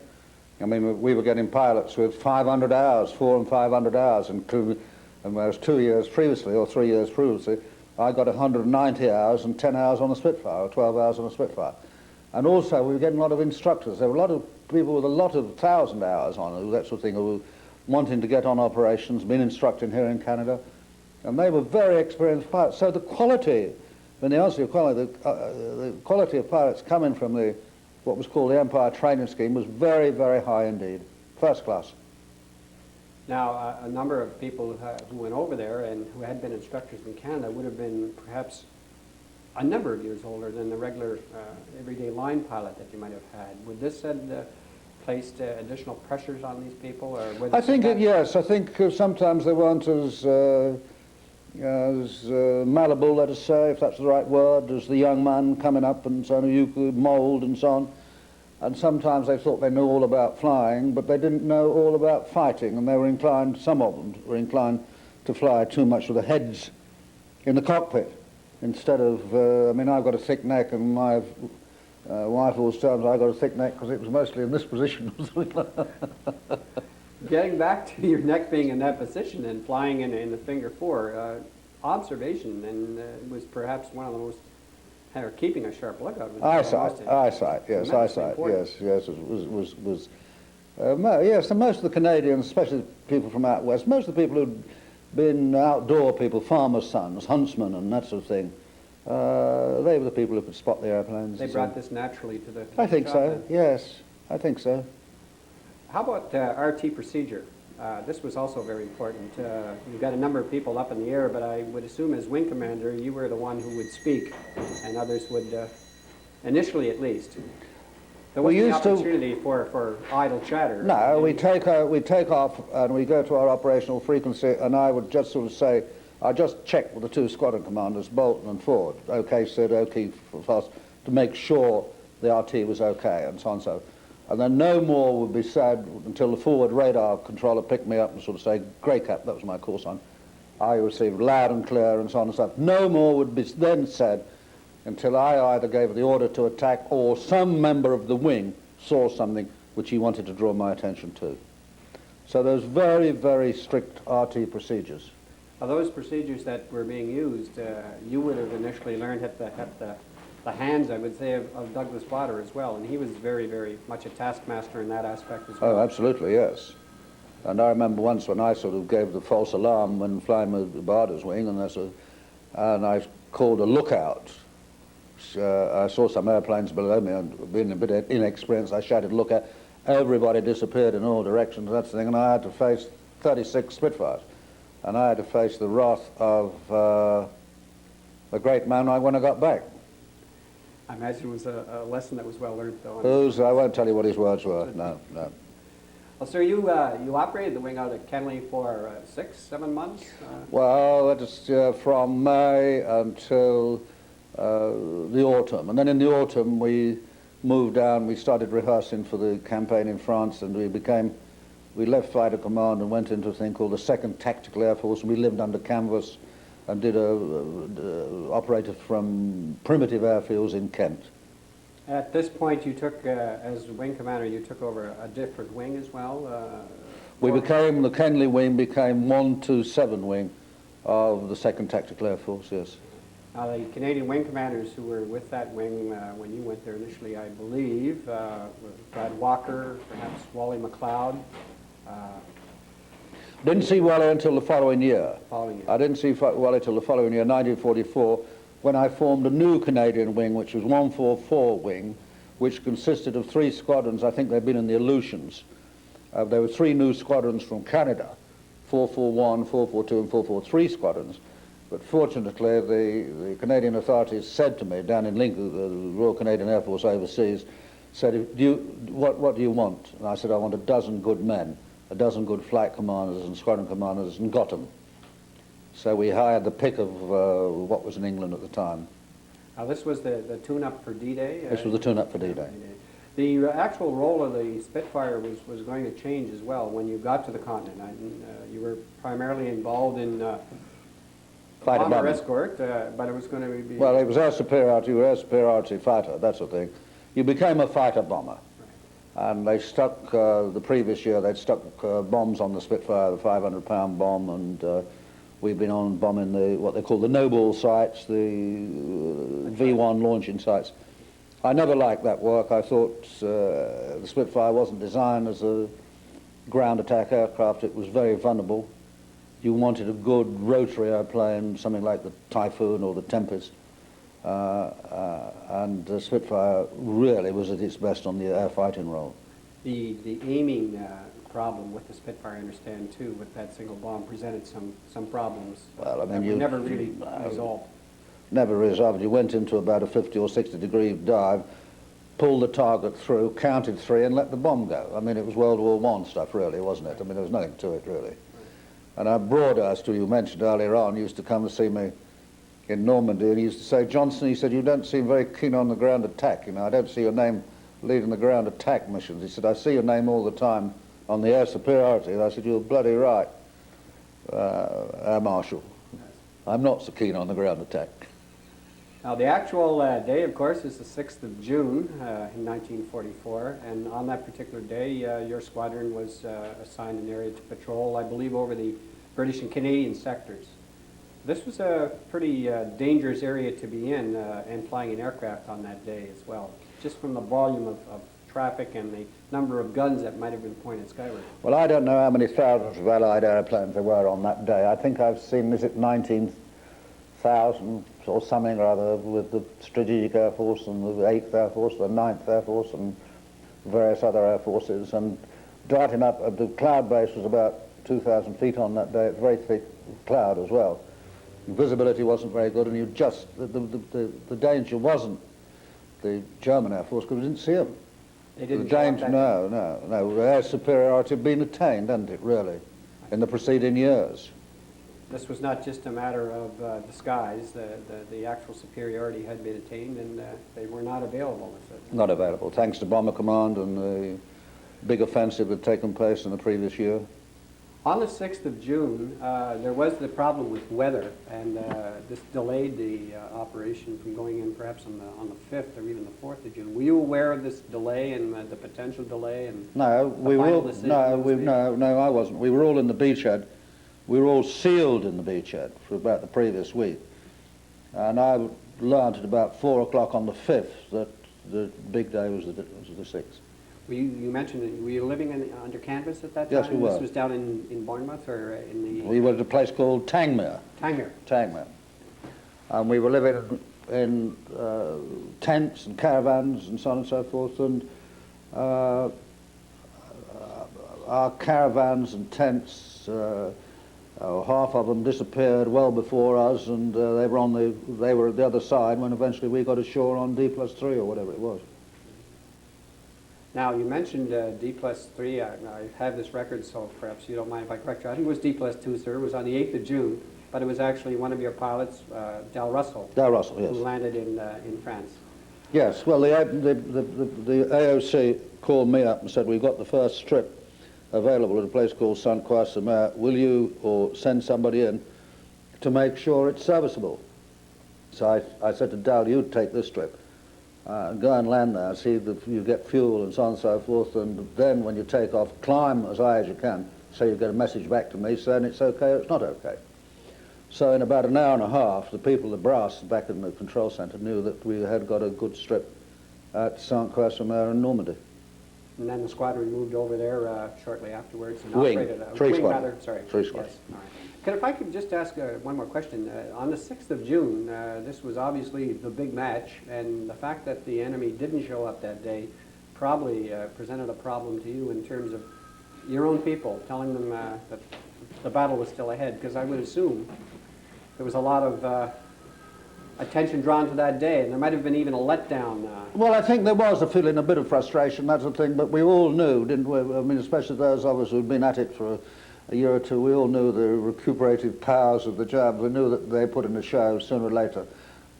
I mean, we were getting pilots with 500 hours, 400 and 500 hours, and whereas 2 years previously, or 3 years previously, I got 190 hours and 10 hours on the Spitfire, or 12 hours on the Spitfire. And also, we were getting a lot of instructors. There were a lot of people with a lot of 1,000 hours on, that sort of thing, who were wanting to get on operations, been instructing here in Canada. And they were very experienced pilots. So the quality, when the answer to your quality, the quality of pilots coming from what was called the Empire Training Scheme was very, very high indeed. First class. Now, a number of people who went over there and who had been instructors in Canada would have been perhaps a number of years older than the regular everyday line pilot that you might have had. Would this have placed additional pressures on these people? Or would I think, yes. I think sometimes they weren't as malleable, let us say, if that's the right word, as the young man coming up and so on, who you could mould and so on. And sometimes they thought they knew all about flying, but they didn't know all about fighting, and they were inclined, some of them were inclined to fly too much with the heads in the cockpit, instead of, I mean, I've got a thick neck, and my wife always tells me I've got a thick neck because it was mostly in this position. Getting back to your neck being in that position and flying in the finger four, observation and was perhaps one of the most, or keeping a sharp lookout. Eyesight, yes, yes, yes, and most of the Canadians, especially people from out west, most of the people who'd been outdoor people, farmers' sons, huntsmen and that sort of thing, they were the people who could spot the airplanes. They brought this naturally to the I think so, yes, I think so. How about RT procedure? This was also very important. You've got a number of people up in the air, but I would assume as wing commander, you were the one who would speak, and others would, initially at least. There wasn't an opportunity for idle chatter. No, we take off and we go to our operational frequency, and I would just sort of say, I just check with the two squadron commanders, Bolton and Ford, okay, Sid, okay, fast, to make sure the RT was okay, and so on and so. And then no more would be said until the forward radar controller picked me up and sort of say, grey cap, that was my call sign. I received loud and clear and so on and so forth. No more would be then said until I either gave the order to attack or some member of the wing saw something which he wanted to draw my attention to. So there's very, very strict RT procedures. Are those procedures that were being used, you would have initially learned at the hands, I would say, of Douglas Bader as well, and he was very, very much a taskmaster in that aspect as well. Oh, absolutely, yes. And I remember once when I sort of gave the false alarm when flying with Bader's wing, and I called a lookout. I saw some airplanes below me, and being a bit inexperienced, I shouted, "Lookout!" Everybody disappeared in all directions, that's the thing, and I had to face 36 Spitfires, and I had to face the wrath of the great man when I got back. I imagine it was a lesson that was well learned, though. I won't tell you what his words were, no. Well, sir, you operated the wing out at Kenley for 6, 7 months? Well, that is from May until the autumn. And then in the autumn we moved down, we started rehearsing for the campaign in France, and we left Fighter Command and went into a thing called the 2nd Tactical Air Force, and we lived under canvas and operated from primitive airfields in Kent. At this point, you took, as wing commander, you took over a different wing as well? The Kenley wing became 127 wing of the 2nd Tactical Air Force, yes. Now, the Canadian wing commanders who were with that wing when you went there initially, I believe, were Brad Walker, perhaps Wally McLeod. Didn't see Wally until the following year. I didn't see Wally until the following year, 1944, when I formed a new Canadian wing, which was 144 wing, which consisted of 3 squadrons. I think they'd been in the Aleutians. There were 3 new squadrons from Canada, 441, 442, and 443 squadrons. But fortunately, the Canadian authorities said to me down in Lincoln, the Royal Canadian Air Force overseas, said, what do you want? And I said, I want a dozen good men, a dozen good flight commanders and squadron commanders, and got them. So we hired the pick of what was in England at the time. Now this was the tune-up for D-Day? This was the tune-up for D-Day. The actual role of the Spitfire was going to change as well when you got to the continent. You were primarily involved in bomber escort, but it was going to be... Well, it was air superiority, you were air superiority fighter, that sort of thing. You became a fighter bomber. And they stuck, the previous year, they'd stuck bombs on the Spitfire, the 500-pound bomb, and We've been on bombing what they call the no-ball sites, the V1 launching sites. I never liked that work. I thought the Spitfire wasn't designed as a ground attack aircraft. It was very vulnerable. You wanted a good rotary airplane, something like the Typhoon or the Tempest. And the Spitfire really was at its best on the air fighting role. The aiming problem with the Spitfire, I understand too, with that single bomb presented some problems. Well, I mean, that you were never really resolved. Never resolved. You went into about a 50 or 60 degree dive, pulled the target through, counted 3 and let the bomb go. I mean, it was World War I stuff really, wasn't it? I mean, there was nothing to it really. And our Broadhurst, who you mentioned earlier on, used to come and see me in Normandy, and he used to say, Johnson, he said, you don't seem very keen on the ground attack. You know, I don't see your name leading the ground attack missions. He said, I see your name all the time on the air superiority. And I said, you're bloody right, Air Marshal. I'm not so keen on the ground attack. Now, the actual day, of course, is the 6th of June in 1944, and on that particular day, your squadron was assigned an area to patrol, I believe, over the British and Canadian sectors. This was a pretty dangerous area to be in, and flying an aircraft on that day as well, just from the volume of traffic and the number of guns that might have been pointed skyward. Well, I don't know how many thousands of Allied airplanes there were on that day. I think I've seen, is it 19,000 or something or other, with the Strategic Air Force and the 8th Air Force, the 9th Air Force and various other air forces, and darting up, the cloud base was about 2,000 feet on that day. It's very thick cloud as well. Visibility wasn't very good, and you just, the danger wasn't the German Air Force, because we didn't see them. They didn't The danger, no. The air superiority had been attained, hadn't it, really, in the preceding years. This was not just a matter of disguise. The actual superiority had been attained, and they were not available. Not available, thanks to Bomber Command and the big offensive that had taken place in the previous year. On the 6th of June, there was the problem with weather, and this delayed the operation from going in perhaps on the 5th or even the 4th of June. Were you aware of this delay and the potential delay? And no, I wasn't. We were all in the beachhead. We were all sealed in the beachhead for about the previous week. And I learned at about 4 o'clock on the 5th that the big day was the 6th. You mentioned that, were you living under canvas at that time? Yes, we were. This was down in Bournemouth or in the... We were at a place called Tangmere. Tangmere. And we were living in tents and caravans and so on and so forth, and our caravans and tents, half of them disappeared well before us, and they were at the other side when eventually we got ashore on D+3 or whatever it was. Now, you mentioned D+3. I have this record, so perhaps you don't mind if I correct you. I think it was D+2, sir. It was on the 8th of June, but it was actually one of your pilots, Del Russell. Del Russell, yes. Who landed in France. Yes, well, the AOC called me up and said, we've got the first strip available at a place called Saint-Croix-sur-Mer. Will you or send somebody in to make sure it's serviceable? So I said to Dal, you take this strip. Go and land there, see that you get fuel and so on and so forth, and then when you take off, climb as high as you can, so you get a message back to me saying it's okay or it's not okay. So in about an hour and a half, the people, the brass back in the control centre, knew that we had got a good strip at Saint-Croix-sur-Mer in Normandy. And then the squadron moved over there shortly afterwards and Wing. operated a Three wing, squadron. rather. Sorry. Three squadron. Yes. All right. If I could just ask one more question. On the 6th of June, this was obviously the big match, and the fact that the enemy didn't show up that day probably presented a problem to you in terms of your own people, telling them that the battle was still ahead, because I would assume there was a lot of attention drawn to that day, and there might have been even a letdown. Well, I think there was a feeling, a bit of frustration, that's the thing, but we all knew, didn't we? I mean, especially those of us who'd been at it for a year or two, we all knew the recuperative powers of the jab. We knew that they put in a show sooner or later.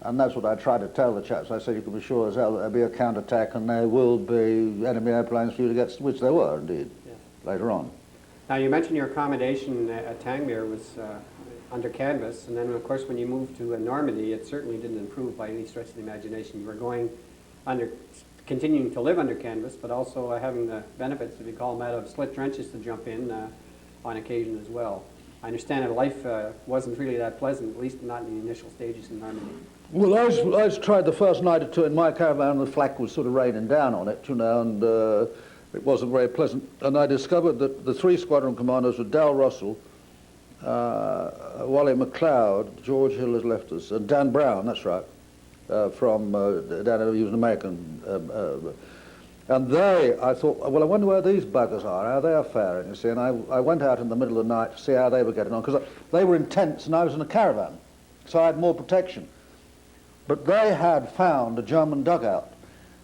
And that's what I tried to tell the chaps. I said, you can be sure as hell that there'll be a counterattack and there will be enemy airplanes for you to get, which there were indeed, yes, later on. Now, you mentioned your accommodation at Tangmere was under canvas, and then, of course, when you moved to Normandy, it certainly didn't improve by any stretch of the imagination. You were continuing to live under canvas, but also having the benefits, if you call them that, of split trenches to jump in on occasion as well. I understand that life wasn't really that pleasant, at least not in the initial stages in Normandy. Well, I tried the first night or two in my caravan, the flak was sort of raining down on it, you know, and it wasn't very pleasant. And I discovered that the 3 squadron commanders were Dal Russell, Wally McLeod, George Hill has left us, and Dan Brown, that's right, from, Dan, he was an American. And they, I thought, well, I wonder where these buggers are, how they are faring, you see. And I went out in the middle of the night to see how they were getting on, because they were in tents and I was in a caravan, so I had more protection. But they had found a German dugout,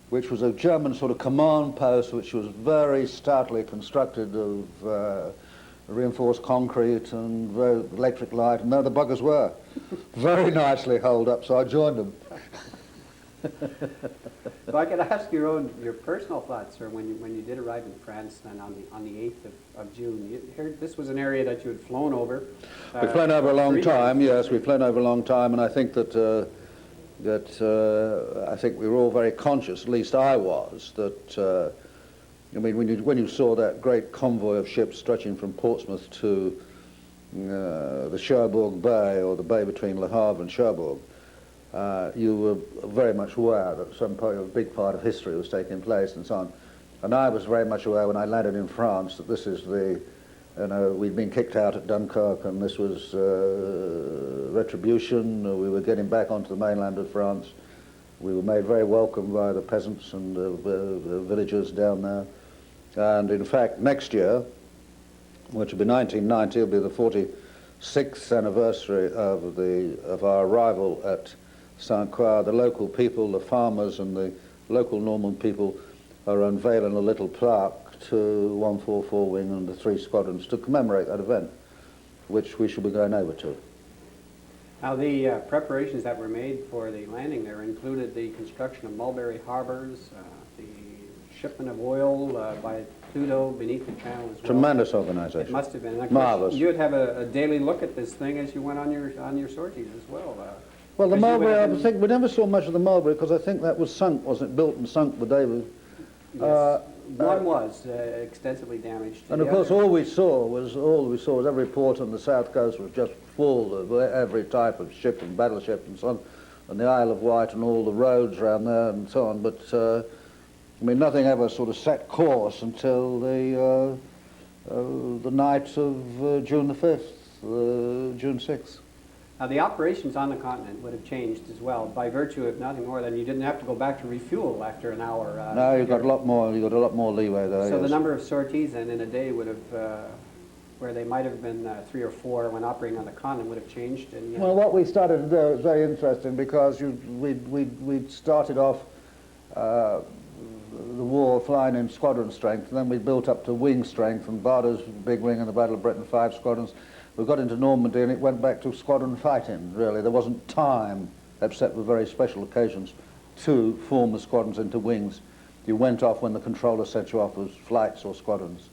which was a German sort of command post, which was very stoutly constructed of reinforced concrete and very electric light, and there the buggers were, very nicely holed up, so I joined them. If I could ask your personal thoughts, sir, when you did arrive in France then on the 8th of June. You heard this was an area that you had flown over. We've flown over a long time, yes, we've flown over a long time, and I think that I think we were all very conscious, at least I was, that I mean, when you saw that great convoy of ships stretching from Portsmouth to the Cherbourg Bay, or the bay between Le Havre and Cherbourg, you were very much aware that a big part of history was taking place and so on. And I was very much aware when I landed in France that this is we'd been kicked out at Dunkirk, and this was retribution. We were getting back onto the mainland of France. We were made very welcome by the peasants and the villagers down there. And in fact, next year, which will be 1990, will be the 46th anniversary of our arrival at Saint-Croix. The local people, the farmers and the local Norman people, are unveiling a little plaque to 144 Wing and the 3 squadrons to commemorate that event, which we shall be going over to. Now, the preparations that were made for the landing there included the construction of mulberry harbors, the shipment of oil by Pluto beneath the channel as well. Tremendous organisation. It must have been. And marvellous. You'd have a daily look at this thing as you went on your sorties as well. Well, the mulberry, I think we never saw much of the mulberry because I think that was sunk, wasn't it? Built and sunk the day we... Yes. One was extensively damaged. And of course, all we saw was every port on the south coast was just full of every type of ship and battleship and so on, and the Isle of Wight and all the roads around there and so on. But I mean, nothing ever sort of set course until the night of June the 5th, June 6th. Now, the operations on the continent would have changed as well by virtue of nothing more than you didn't have to go back to refuel after an hour. No, you got a lot more. You got a lot more leeway there. So yes. the number of sorties and in a day would have, where they might have been 3 or 4 when operating on the continent, would have changed. And, well, what we started to do was very interesting because we'd started off the war flying in squadron strength, and then we built up to wing strength, and Barter's big wing and the Battle of Britain 5 squadrons. We got into Normandy and it went back to squadron fighting, really. There wasn't time, except for very special occasions, to form the squadrons into wings. You went off when the controller set you off as flights or squadrons.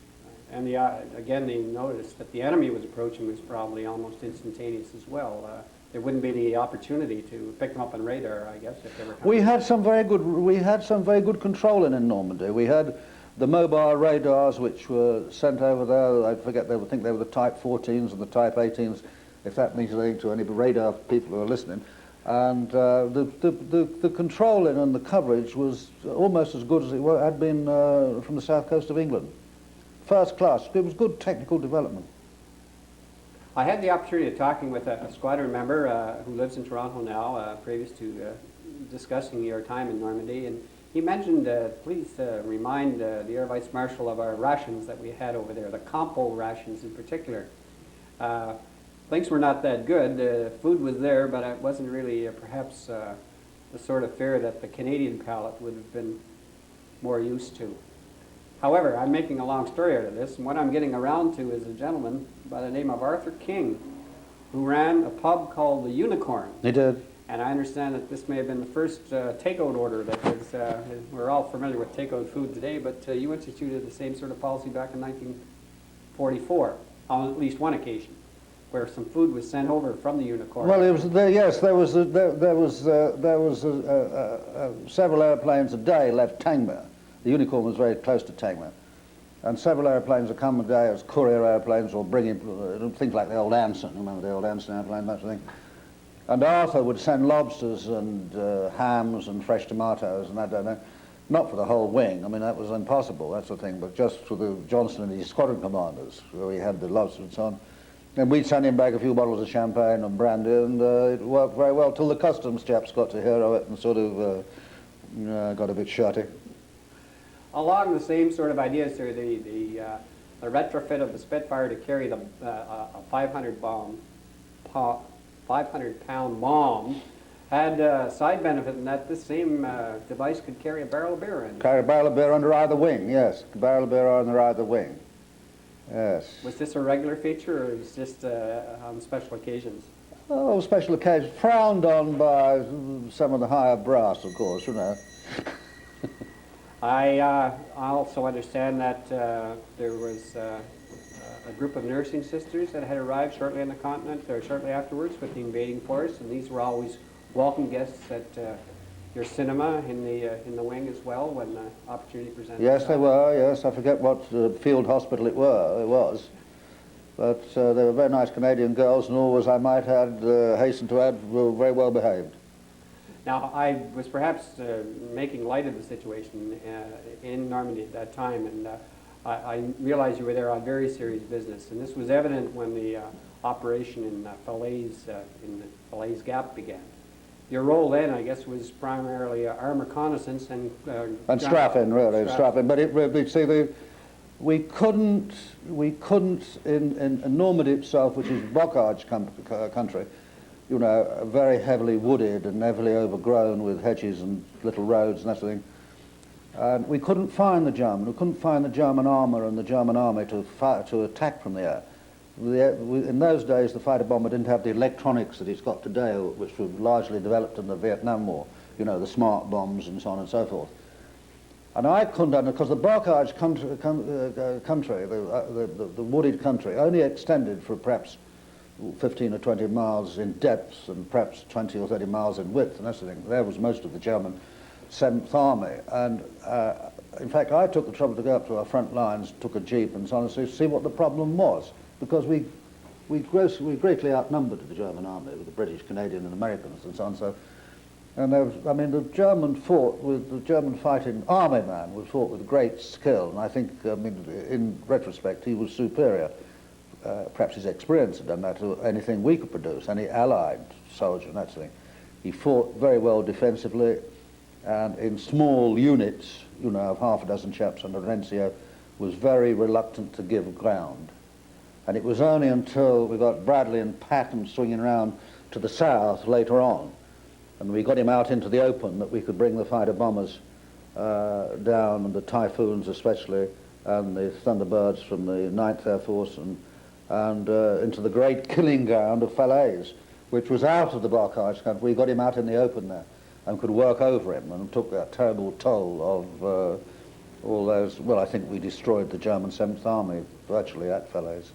And again, they noticed that the enemy was approaching was probably almost instantaneous as well. There wouldn't be the opportunity to pick them up on radar, I guess, if they were coming. We had some very good controlling in Normandy. We had the mobile radars which were sent over there. I think they were the Type 14s and the Type 18s, if that means anything to any radar people who are listening. And the controlling and the coverage was almost as good as it had been from the south coast of England. First class. It was good technical development. I had the opportunity of talking with a squadron member who lives in Toronto now, previous to discussing your time in Normandy, and he mentioned, please remind the Air Vice Marshal of our rations that we had over there, the compo rations in particular. Things were not that good. Food was there, but it wasn't really perhaps the sort of fare that the Canadian palate would have been more used to. However, I'm making a long story out of this, and what I'm getting around to is a gentleman by the name of Arthur King, who ran a pub called the Unicorn. He did. And I understand that this may have been the first takeout order that was, we're all familiar with takeout food today, but you instituted the same sort of policy back in 1944, on at least one occasion, where some food was sent over from the Unicorn. Well, it was yes, there was several airplanes a day left Tangmere. The Unicorn was very close to Tangmere, And several airplanes have come today as courier airplanes or bringing things like the old Anson, remember the old Anson airplane, that sort of thing. And Arthur would send lobsters and hams and fresh tomatoes and I don't know, not for the whole wing, I mean that was impossible, that sort of thing, but just for the Johnston and his squadron commanders, where he had the lobsters and so on. And we'd send him back a few bottles of champagne and brandy, and it worked very well till the customs chaps got to hear of it and sort of got a bit shutty. Along the same sort of ideas, sir, the retrofit of the Spitfire to carry the a 500-pound bomb had a side benefit in that this same device could carry a barrel of beer in. Carry a barrel of beer under either wing, yes. A barrel of beer under either wing, yes. Was this a regular feature, or was it just on special occasions? Oh, special occasions, frowned on by some of the higher brass, of course, you know. I also understand that there was a group of nursing sisters that had arrived shortly on the continent, or shortly afterwards, with the invading force, and these were always welcome guests at your cinema in the wing as well when the opportunity presented itself. Yes, they were, yes. I forget what field hospital it was. But they were very nice Canadian girls, and always, I might add, hasten to add, were very well behaved. Now, I was perhaps making light of the situation in Normandy at that time, and I realized you were there on very serious business, and this was evident when the operation in Falaise Gap began. Your role then, I guess, was primarily armed reconnaissance and strafing, really, strafing. But we couldn't in Normandy itself, which is bocage country, you know, very heavily wooded and heavily overgrown with hedges and little roads and that sort of thing. And we couldn't find the German. We couldn't find the German armour and the German army to attack from the air. In those days, the fighter bomber didn't have the electronics that it's got today, which were largely developed in the Vietnam War. You know, the smart bombs and so on and so forth. And I couldn't, because the bocage country, the wooded country, only extended for perhaps 15 or 20 miles in depth and perhaps 20 or 30 miles in width and that sort of thing. There was most of the German 7th Army. And in fact, I took the trouble to go up to our front lines, took a jeep and so on, to see what the problem was, because we greatly outnumbered the German army with the British, Canadian and Americans and so on. So, and there was, I mean, the German fighting army man was fought with great skill, and I think, I mean, in retrospect, he was superior. Perhaps his experience had done that to anything we could produce, any Allied soldier and that sort of thing. He fought very well defensively, and in small units, you know, of half a dozen chaps under an NCO, was very reluctant to give ground. And it was only until we got Bradley and Patton swinging around to the south later on, and we got him out into the open, that we could bring the fighter bombers down, and the Typhoons especially, and the Thunderbirds from the 9th Air Force, and into the great killing ground of Falaise, which was out of the bocage country. We got him out in the open there and could work over him, and took that terrible toll of all those. Well, I think we destroyed the German 7th Army virtually at Falaise.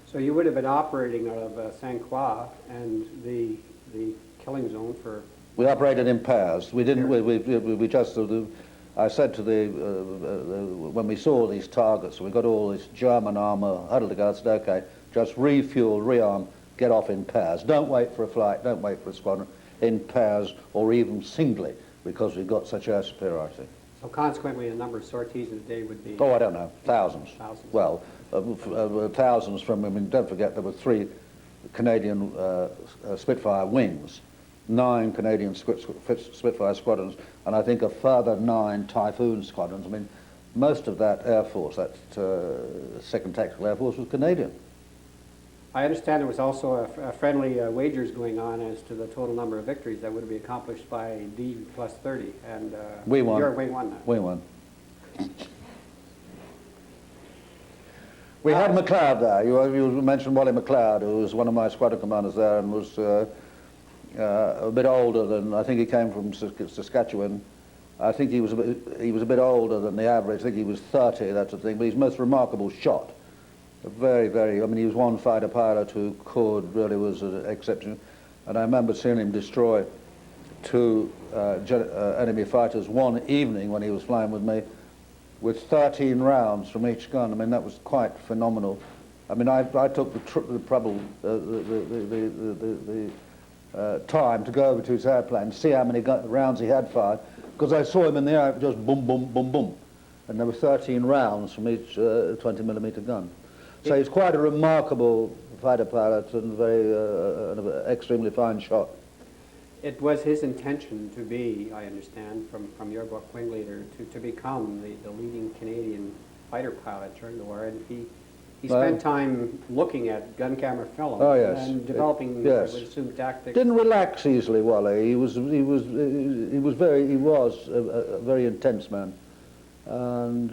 So you would have been operating out of St. Croix and the killing zone for... We operated in pairs. We didn't. We just. I said to when we saw these targets, we got all this German armour huddled together. I said, okay, just refuel, rearm, get off in pairs. Don't wait for a flight. Don't wait for a squadron. In pairs or even singly, because we've got such air superiority. So consequently, the number of sorties in a day would be... Oh, I don't know. Thousands. Thousands. Well, thousands from, I mean, don't forget there were 3 Canadian Spitfire wings, 9 Canadian Spitfire squadrons, and I think a further 9 Typhoon squadrons. I mean, most of that Air Force, that 2nd Tactical Air Force, was Canadian. I understand there was also a friendly wagers going on as to the total number of victories that would be accomplished by D plus 30, and we won. Your wing won that. We won. We had McLeod there. You mentioned Wally McLeod, who was one of my squadron commanders there, and was a bit older than, I think he came from Saskatchewan. I think he was a bit older than the average. I think he was 30, that sort of thing. But he's a most remarkable shot. Very, very. I mean, he was one fighter pilot who could, really was an exception. And I remember seeing him destroy 2 enemy fighters one evening when he was flying with me with 13 rounds from each gun. I mean, that was quite phenomenal. I mean, I took the time to go over to his airplane to see how many rounds he had fired, because I saw him in the air, just boom, boom, boom, boom. And there were 13 rounds from each 20mm gun. So he's quite a remarkable fighter pilot and an extremely fine shot. It was his intention to be, I understand, from your book, Wing Leader, to become the leading Canadian fighter pilot during the war, and he spent time looking at gun camera film and developing, I would assume, tactics. Didn't relax easily, Wally. He was a very intense man. And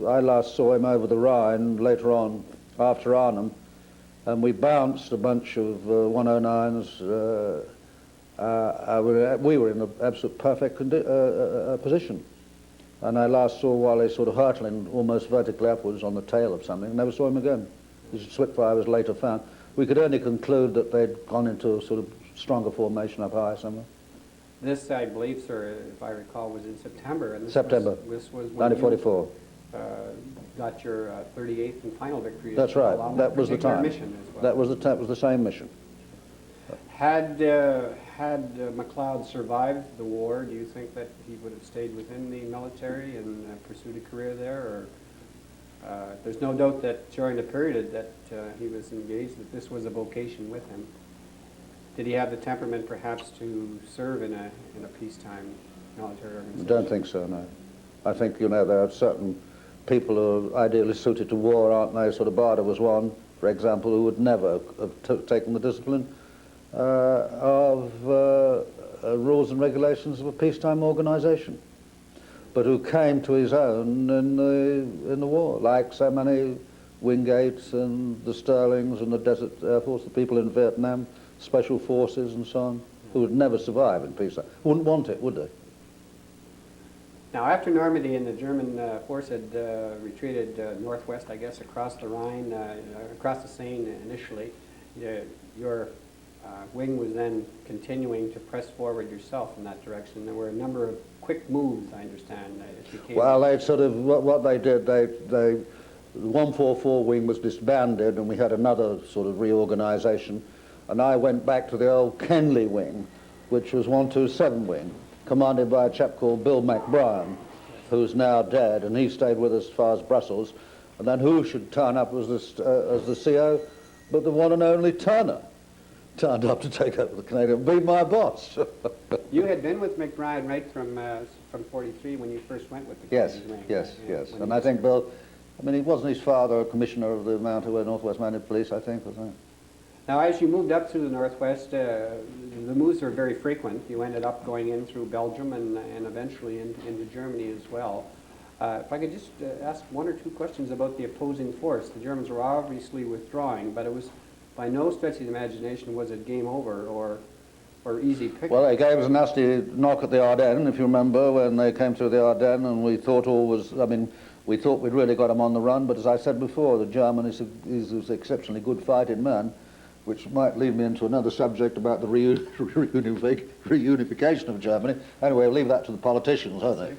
I last saw him over the Rhine later on, after Arnhem, and we bounced a bunch of 109s. We were in an absolute perfect position. And I last saw Wally sort of hurtling almost vertically upwards on the tail of something. Never saw him again. His Spitfire was later found. We could only conclude that they'd gone into a sort of stronger formation up high somewhere. This, I believe, sir, if I recall, was in September. And this September, this was when 1944. You got your 38th and final victory. That's right. That was the time. Mission as well. That was the same mission. Had MacLeod survived the war, do you think that he would have stayed within the military and pursued a career there? Or there's no doubt that during the period that he was engaged, that this was a vocation with him. Did he have the temperament, perhaps, to serve in a peacetime military organization? I don't think so, no. I think, you know, there are certain people who are ideally suited to war, aren't they? Sort of Barter was one, for example, who would never have taken the discipline of rules and regulations of a peacetime organization, but who came to his own in the war, like so many Wingates and the Sterlings and the Desert Air Force, the people in Vietnam, Special Forces and so on, who would never survive in peacetime. Wouldn't want it, would they? Now, after Normandy and the German force had retreated northwest, I guess, across the Rhine, across the Seine initially, your wing was then continuing to press forward yourself in that direction. There were a number of quick moves, I understand. Well, they sort of, what they did, the 144 wing was disbanded and we had another sort of reorganization. And I went back to the old Kenley wing, which was 127 wing, commanded by a chap called Bill McBrien, who's now dead, and he stayed with us as far as Brussels. And then who should turn up as the CO but the one and only Turner turned up to take over the Canadian, be my boss. You had been with McBride right from 43 when you first went with the Canadian wing. Yes. And I think Bill, I mean, he wasn't his father a commissioner of the Northwest Mounted Police, I think, wasn't he? Now, as you moved up through the Northwest, the moves were very frequent. You ended up going in through Belgium and eventually into Germany as well. If I could just ask one or two questions about the opposing force. The Germans were obviously withdrawing, but it was by no stretch of the imagination was it game over or easy pick. Well, they gave us a nasty knock at the Ardennes, if you remember, when they came through the Ardennes, and we thought all was, I mean, we thought we'd really got them on the run, but as I said before, the German is an exceptionally good fighting man, which might lead me into another subject about the reunification of Germany. Anyway, we'll leave that to the politicians, won't they?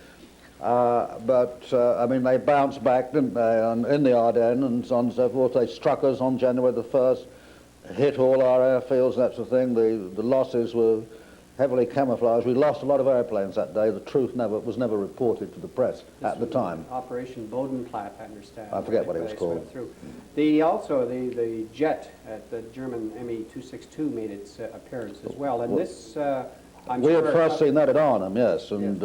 I mean, they bounced back, didn't they, in the Ardennes and so on and so forth. They struck us on January the 1st, hit all our airfields, that sort of thing. The losses were heavily camouflaged. We lost a lot of airplanes that day. The truth was never reported to the press at the time. Operation Bodenplatte, I understand. I forget what it was called. Also, the jet at the German Me-262 made its appearance as well. And this, we had first seen that at Arnhem, yes, and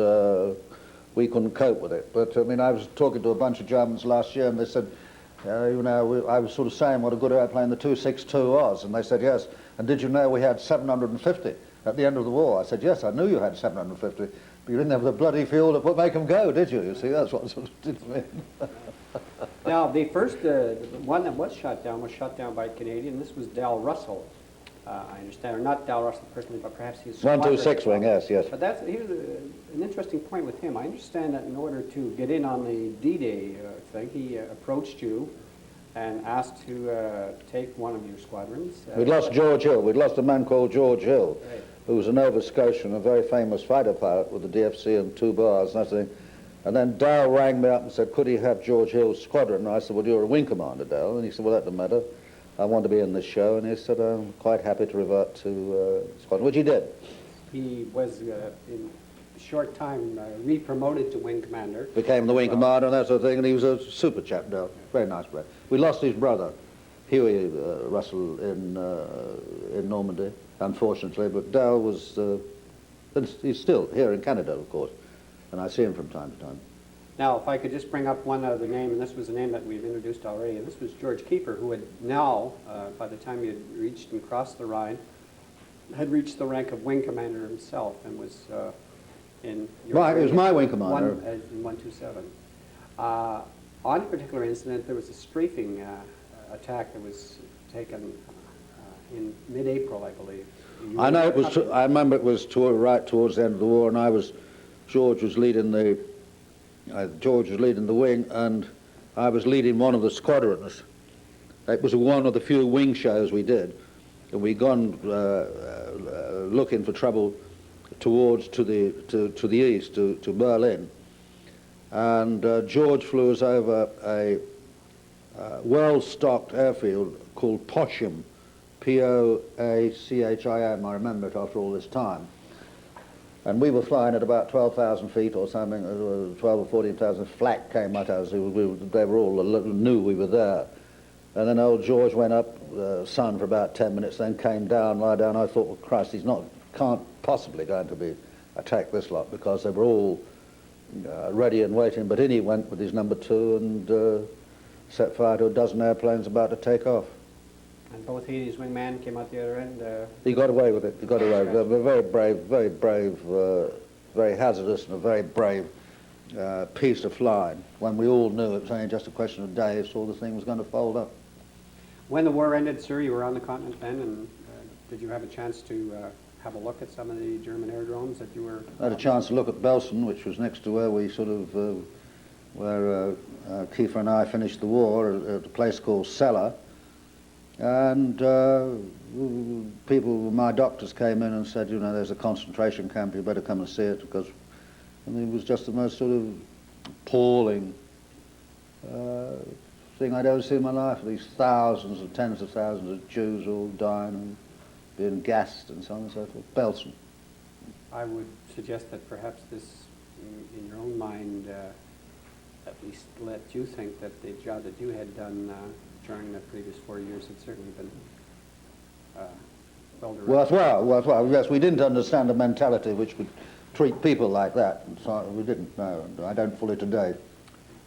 we couldn't cope with it. But I mean, I was talking to a bunch of Germans last year, and they said, you know, I was sort of saying what a good airplane the 262 was, and they said yes. And did you know we had 750 at the end of the war? I said yes, I knew you had 750, but you didn't have the bloody fuel to make them go, did you? You see, that's what sort of did to me. Now, the first one that was shot down by a Canadian. This was Dal Russell, I understand, or not Dal Russell personally, but perhaps he's 126 wing, yes. But here's an interesting point with him. I understand that in order to get in on the D-Day thing, he approached you and asked to take one of your squadrons. We'd lost George Hill. We'd lost a man called George Hill, right, who was a Nova Scotian, a very famous fighter pilot with the DFC and 2 bars and everything. And then Dale rang me up and said, could he have George Hill's squadron? And I said, well, you're a wing commander, Dale. And he said, well, that doesn't matter. I want to be in this show. And he said, I'm quite happy to revert to squadron, which he did. He was, in a short time, re-promoted to wing commander. Became the wing commander and that sort of thing, and he was a super chap, Dale. Very nice guy. We lost his brother, Huey Russell, in Normandy, unfortunately, but Dale was, he's still here in Canada, of course, and I see him from time to time. Now, if I could just bring up one other name, and this was a name that we've introduced already, and this was George Kiefer, who had now, by the time he had reached and crossed the Rhine, had reached the rank of wing commander himself, and was in... It was my wing commander. In 127. On a particular incident, there was a strafing attack that was taken in mid-April, I believe. I know it was. I remember it was right towards the end of the war, and George was leading the wing, and I was leading one of the squadrons. It was one of the few wing shows we did, and we'd gone looking for trouble towards to the east, to Berlin, and George flew us over a well-stocked airfield called Pochim, P-O-A-C-H-I-M. I remember it after all this time. And we were flying at about 12,000 feet or something, 12 or 14,000. Flak came at us. They were all knew we were there. And then old George went up, sun for about 10 minutes, then came down, lie down. I thought, well, Christ, can't possibly going to be attack this lot, because they were all ready and waiting. But in he went with his number 2 and set fire to a dozen airplanes about to take off. And both he and his wingman came out the other end? He got away with it. He got away with it. Very brave, very hazardous, and a very brave piece of flying, when we all knew it was only just a question of days before the thing was going to fold up. When the war ended, sir, you were on the continent then, and did you have a chance to have a look at some of the German aerodromes that you were... I had a chance to look at Belsen, which was next to where we sort of, where Kiefer and I finished the war, at a place called Celle. And my doctors came in and said, you know, there's a concentration camp, you better come and see it, because it was just the most sort of appalling thing I'd ever seen in my life. These thousands and tens of thousands of Jews all dying and being gassed and so on and so forth. Belsen. I would suggest that perhaps this, in your own mind, at least let you think that the job that you had done during the previous 4 years had certainly been well directed. Worthwhile. Yes, we didn't understand the mentality which would treat people like that, and so we didn't know, and I don't fully today.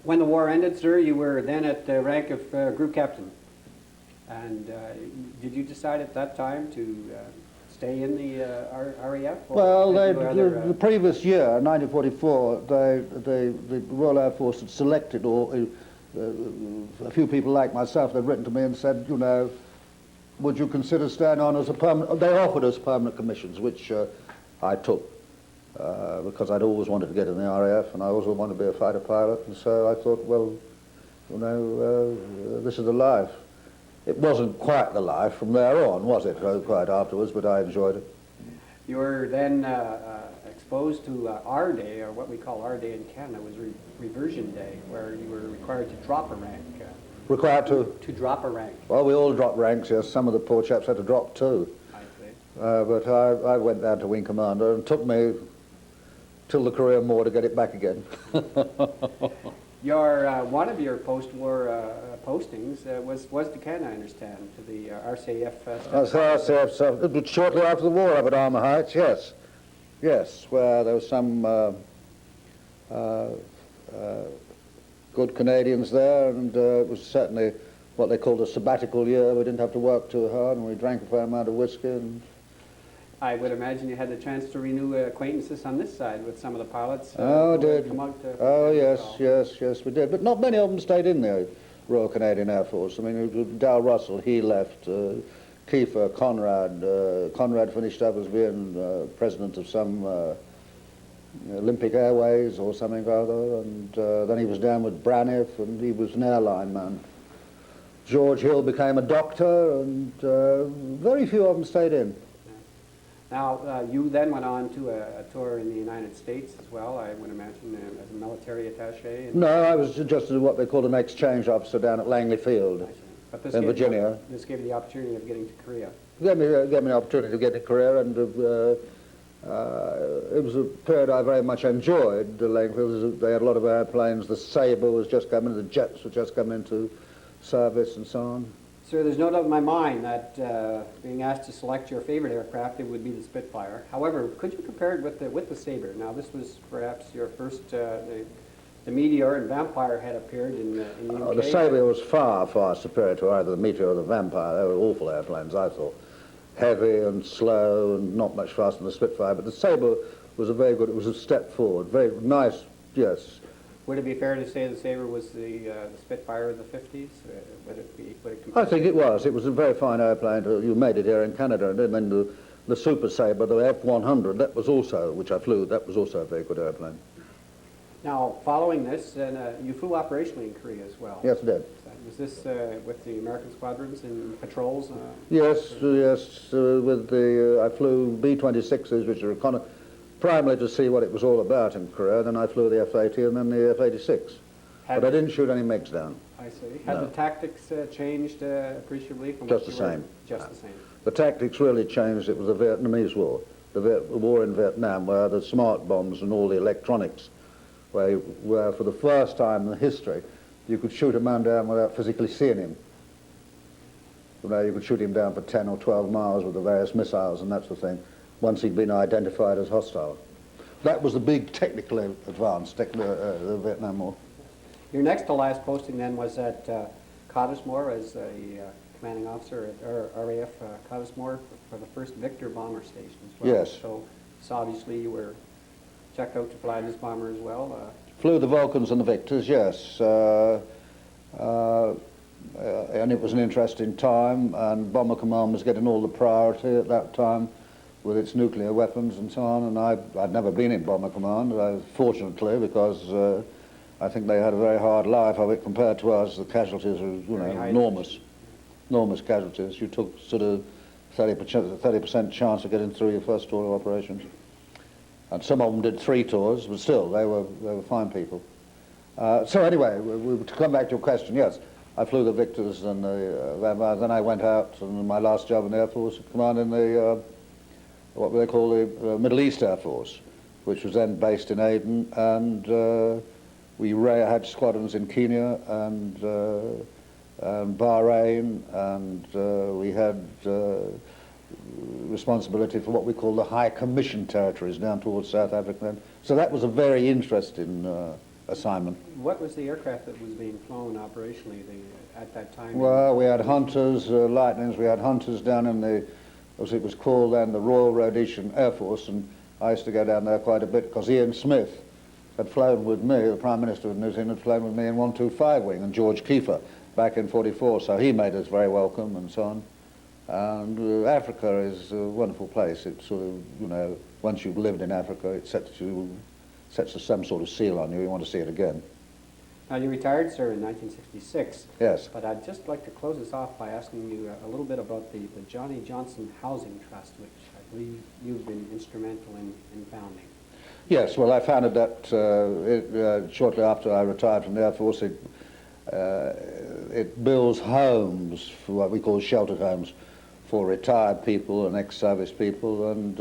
When the war ended, sir, you were then at the rank of group captain. And did you decide at that time to stay in the RAF? Well, the previous year, 1944, the Royal Air Force had selected, or a few people like myself, they'd written to me and said, you know, would you consider staying on as a permanent... They offered us permanent commissions, which I took, because I'd always wanted to get in the RAF, and I also wanted to be a fighter pilot, and so I thought, well, you know, this is the life. It wasn't quite the life from there on, was it, quite afterwards, but I enjoyed it. You were then exposed to our day, or what we call our day in Canada, was reversion day, where you were required to drop a rank. Required to? To drop a rank. Well, we all dropped ranks, yes. Some of the poor chaps had to drop too. I see. But I went down to Wing Commander, and it took me till the career more to get it back again. One of your post-war postings was to Canada, I understand, to the RCAF. RCAF stuff. It was shortly after the war up at Armour Heights, yes. Yes, where there was some good Canadians there, and it was certainly what they called a sabbatical year. We didn't have to work too hard, and we drank a fair amount of whiskey. And I would imagine you had the chance to renew acquaintances on this side with some of the pilots. Oh, did. Yes, we did. But not many of them stayed in the Royal Canadian Air Force. I mean, Dal Russell, he left. Kiefer, Conrad finished up as being president of some Olympic Airways or something or other, and then he was down with Braniff, and he was an airline man. George Hill became a doctor, and very few of them stayed in. Now, you then went on to a tour in the United States as well, I would imagine, as a military attaché. And No, I was just what they called an exchange officer down at Langley Field but this in gave Virginia. this gave you the opportunity of getting to Korea. Gave me the opportunity to get to Korea, and it was a period I very much enjoyed. Langley Field, they had a lot of airplanes. The Sabre was just coming, the jets were just coming into service, and so on. Sir, there's no doubt in my mind that being asked to select your favorite aircraft, it would be the Spitfire. However, could you compare it with the Sabre? Now, this was perhaps your first, the Meteor and Vampire had appeared in the UK. The Sabre was far, far superior to either the Meteor or the Vampire. They were awful airplanes, I thought. Heavy and slow and not much faster than the Spitfire. But the Sabre was a very good, it was a step forward. Very nice, yes. Would it be fair to say the Sabre was the Spitfire of the 50s? Would it I think it was. It was a very fine airplane. You made it here in Canada. And then the Super Sabre, the F-100, that was also, which I flew, that was also a very good airplane. Now, following this, you flew operationally in Korea as well. Yes, I did. Was this with the American squadrons and patrols? Yes, yes. With the I flew B-26s, which are primarily to see what it was all about in Korea. Then I flew the F-80 and then the F-86. But I didn't shoot any MiGs down. I see. Had the tactics changed appreciably from Just what the you same. Just the same. The tactics really changed. It was the Vietnamese War, the war in Vietnam, where the smart bombs and all the electronics, where for the first time in history, you could shoot a man down without physically seeing him. You could shoot him down for 10 or 12 miles with the various missiles and that sort of thing, once he'd been identified as hostile. That was the big technical advance, the Vietnam War. Your next to last posting then was at Cottesmore as a commanding officer at RAF Cottesmore for the first Victor bomber station as well. Yes. So obviously you were checked out to fly this bomber as well. Flew the Vulcans and the Victors, yes. And it was an interesting time, and Bomber Command was getting all the priority at that time with its nuclear weapons and so on, and I'd never been in Bomber Command, fortunately, because I think they had a very hard life of it compared to us. The casualties were, enormous casualties. You took sort of 30% chance of getting through your first tour of operations. And some of them did 3 tours, but still, they were fine people. So anyway, to come back to your question, yes, I flew the Victors and then I went out, and my last job in the Air Force, commanding the, what they call the Middle East Air Force, which was then based in Aden, and we had squadrons in Kenya and Bahrain, and we had responsibility for what we call the High Commission territories down towards South Africa then. So that was a very interesting assignment. What was the aircraft that was being flown operationally at that time? Well, we had Hunters, Lightnings, we had Hunters down in the, as it was called then, the Royal Rhodesian Air Force, and I used to go down there quite a bit because Ian Smith had flown with me, the Prime Minister of New Zealand had flown with me in 125 wing, and George Kiefer back in 44, so he made us very welcome and so on. And Africa is a wonderful place. It's sort of, once you've lived in Africa, it sets some sort of seal on you. You want to see it again. Now, you retired, sir, in 1966. Yes. But I'd just like to close this off by asking you a little bit about the Johnny Johnson Housing Trust, which I believe you've been instrumental in founding. Yes, well, I founded that shortly after I retired from the Air Force. It builds homes, for what we call sheltered homes, for retired people and ex-service people, and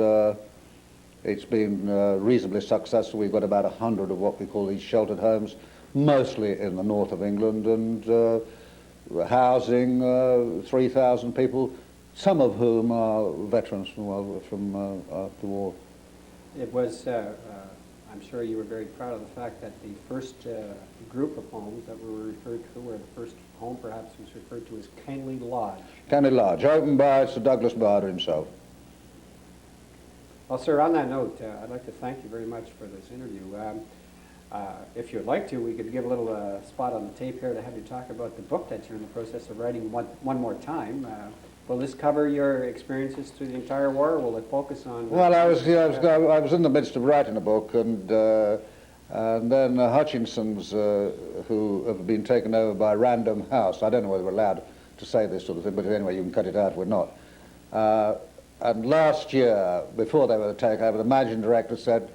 it's been reasonably successful. We've got about 100 of what we call these sheltered homes, mostly in the north of England, and housing 3,000 people, some of whom are veterans from the war. It was, I'm sure you were very proud of the fact that the first group of homes that were referred to, where the first home perhaps was referred to as Kenley Lodge. Kenley Lodge, opened by Sir Douglas Bader himself. Well, sir, on that note, I'd like to thank you very much for this interview. If you'd like to, we could give a little spot on the tape here to have you talk about the book that you're in the process of writing one more time. Will this cover your experiences through the entire war, or will it focus on... Well, I was in the midst of writing a book, and then Hutchinson's, who have been taken over by Random House, I don't know whether we're allowed to say this sort of thing, but anyway, you can cut it out if we're not. And last year, before they were to take over, the managing director said,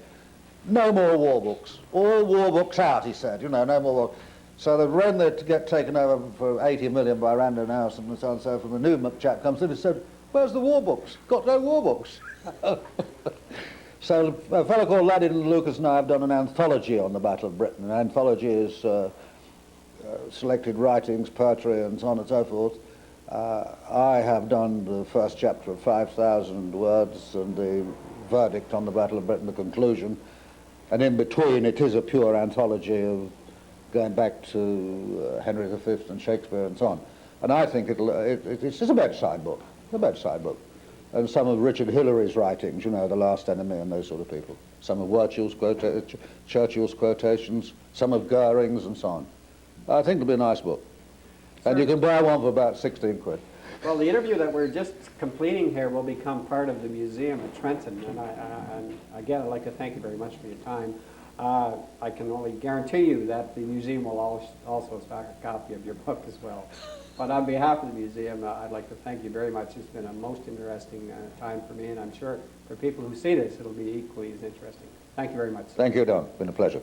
no more war books. All war books out, he said, you know, no more war. So they ran there to get taken over for 80 million by Random House and so on and so forth. The new chap comes in and said, where's the war books? Got no war books. So a fellow called Laddin Lucas and I have done an anthology on the Battle of Britain. An anthology is selected writings, poetry and so on and so forth. I have done the first chapter of 5,000 words and the verdict on the Battle of Britain, the conclusion. And in between it is a pure anthology of going back to Henry V and Shakespeare and so on. And I think it's a bedside book, And some of Richard Hillary's writings, you know, The Last Enemy and those sort of people. Some of Churchill's quotations, some of Goering's and so on. I think it'll be a nice book. And you can buy one for about 16 quid. Well, the interview that we're just completing here will become part of the museum at Trenton, and again, I'd like to thank you very much for your time. I can only guarantee you that the museum will also stock a copy of your book as well. But on behalf of the museum, I'd like to thank you very much. It's been a most interesting time for me, and I'm sure for people who see this, it'll be equally as interesting. Thank you very much, sir. Thank you, Don. It's been a pleasure.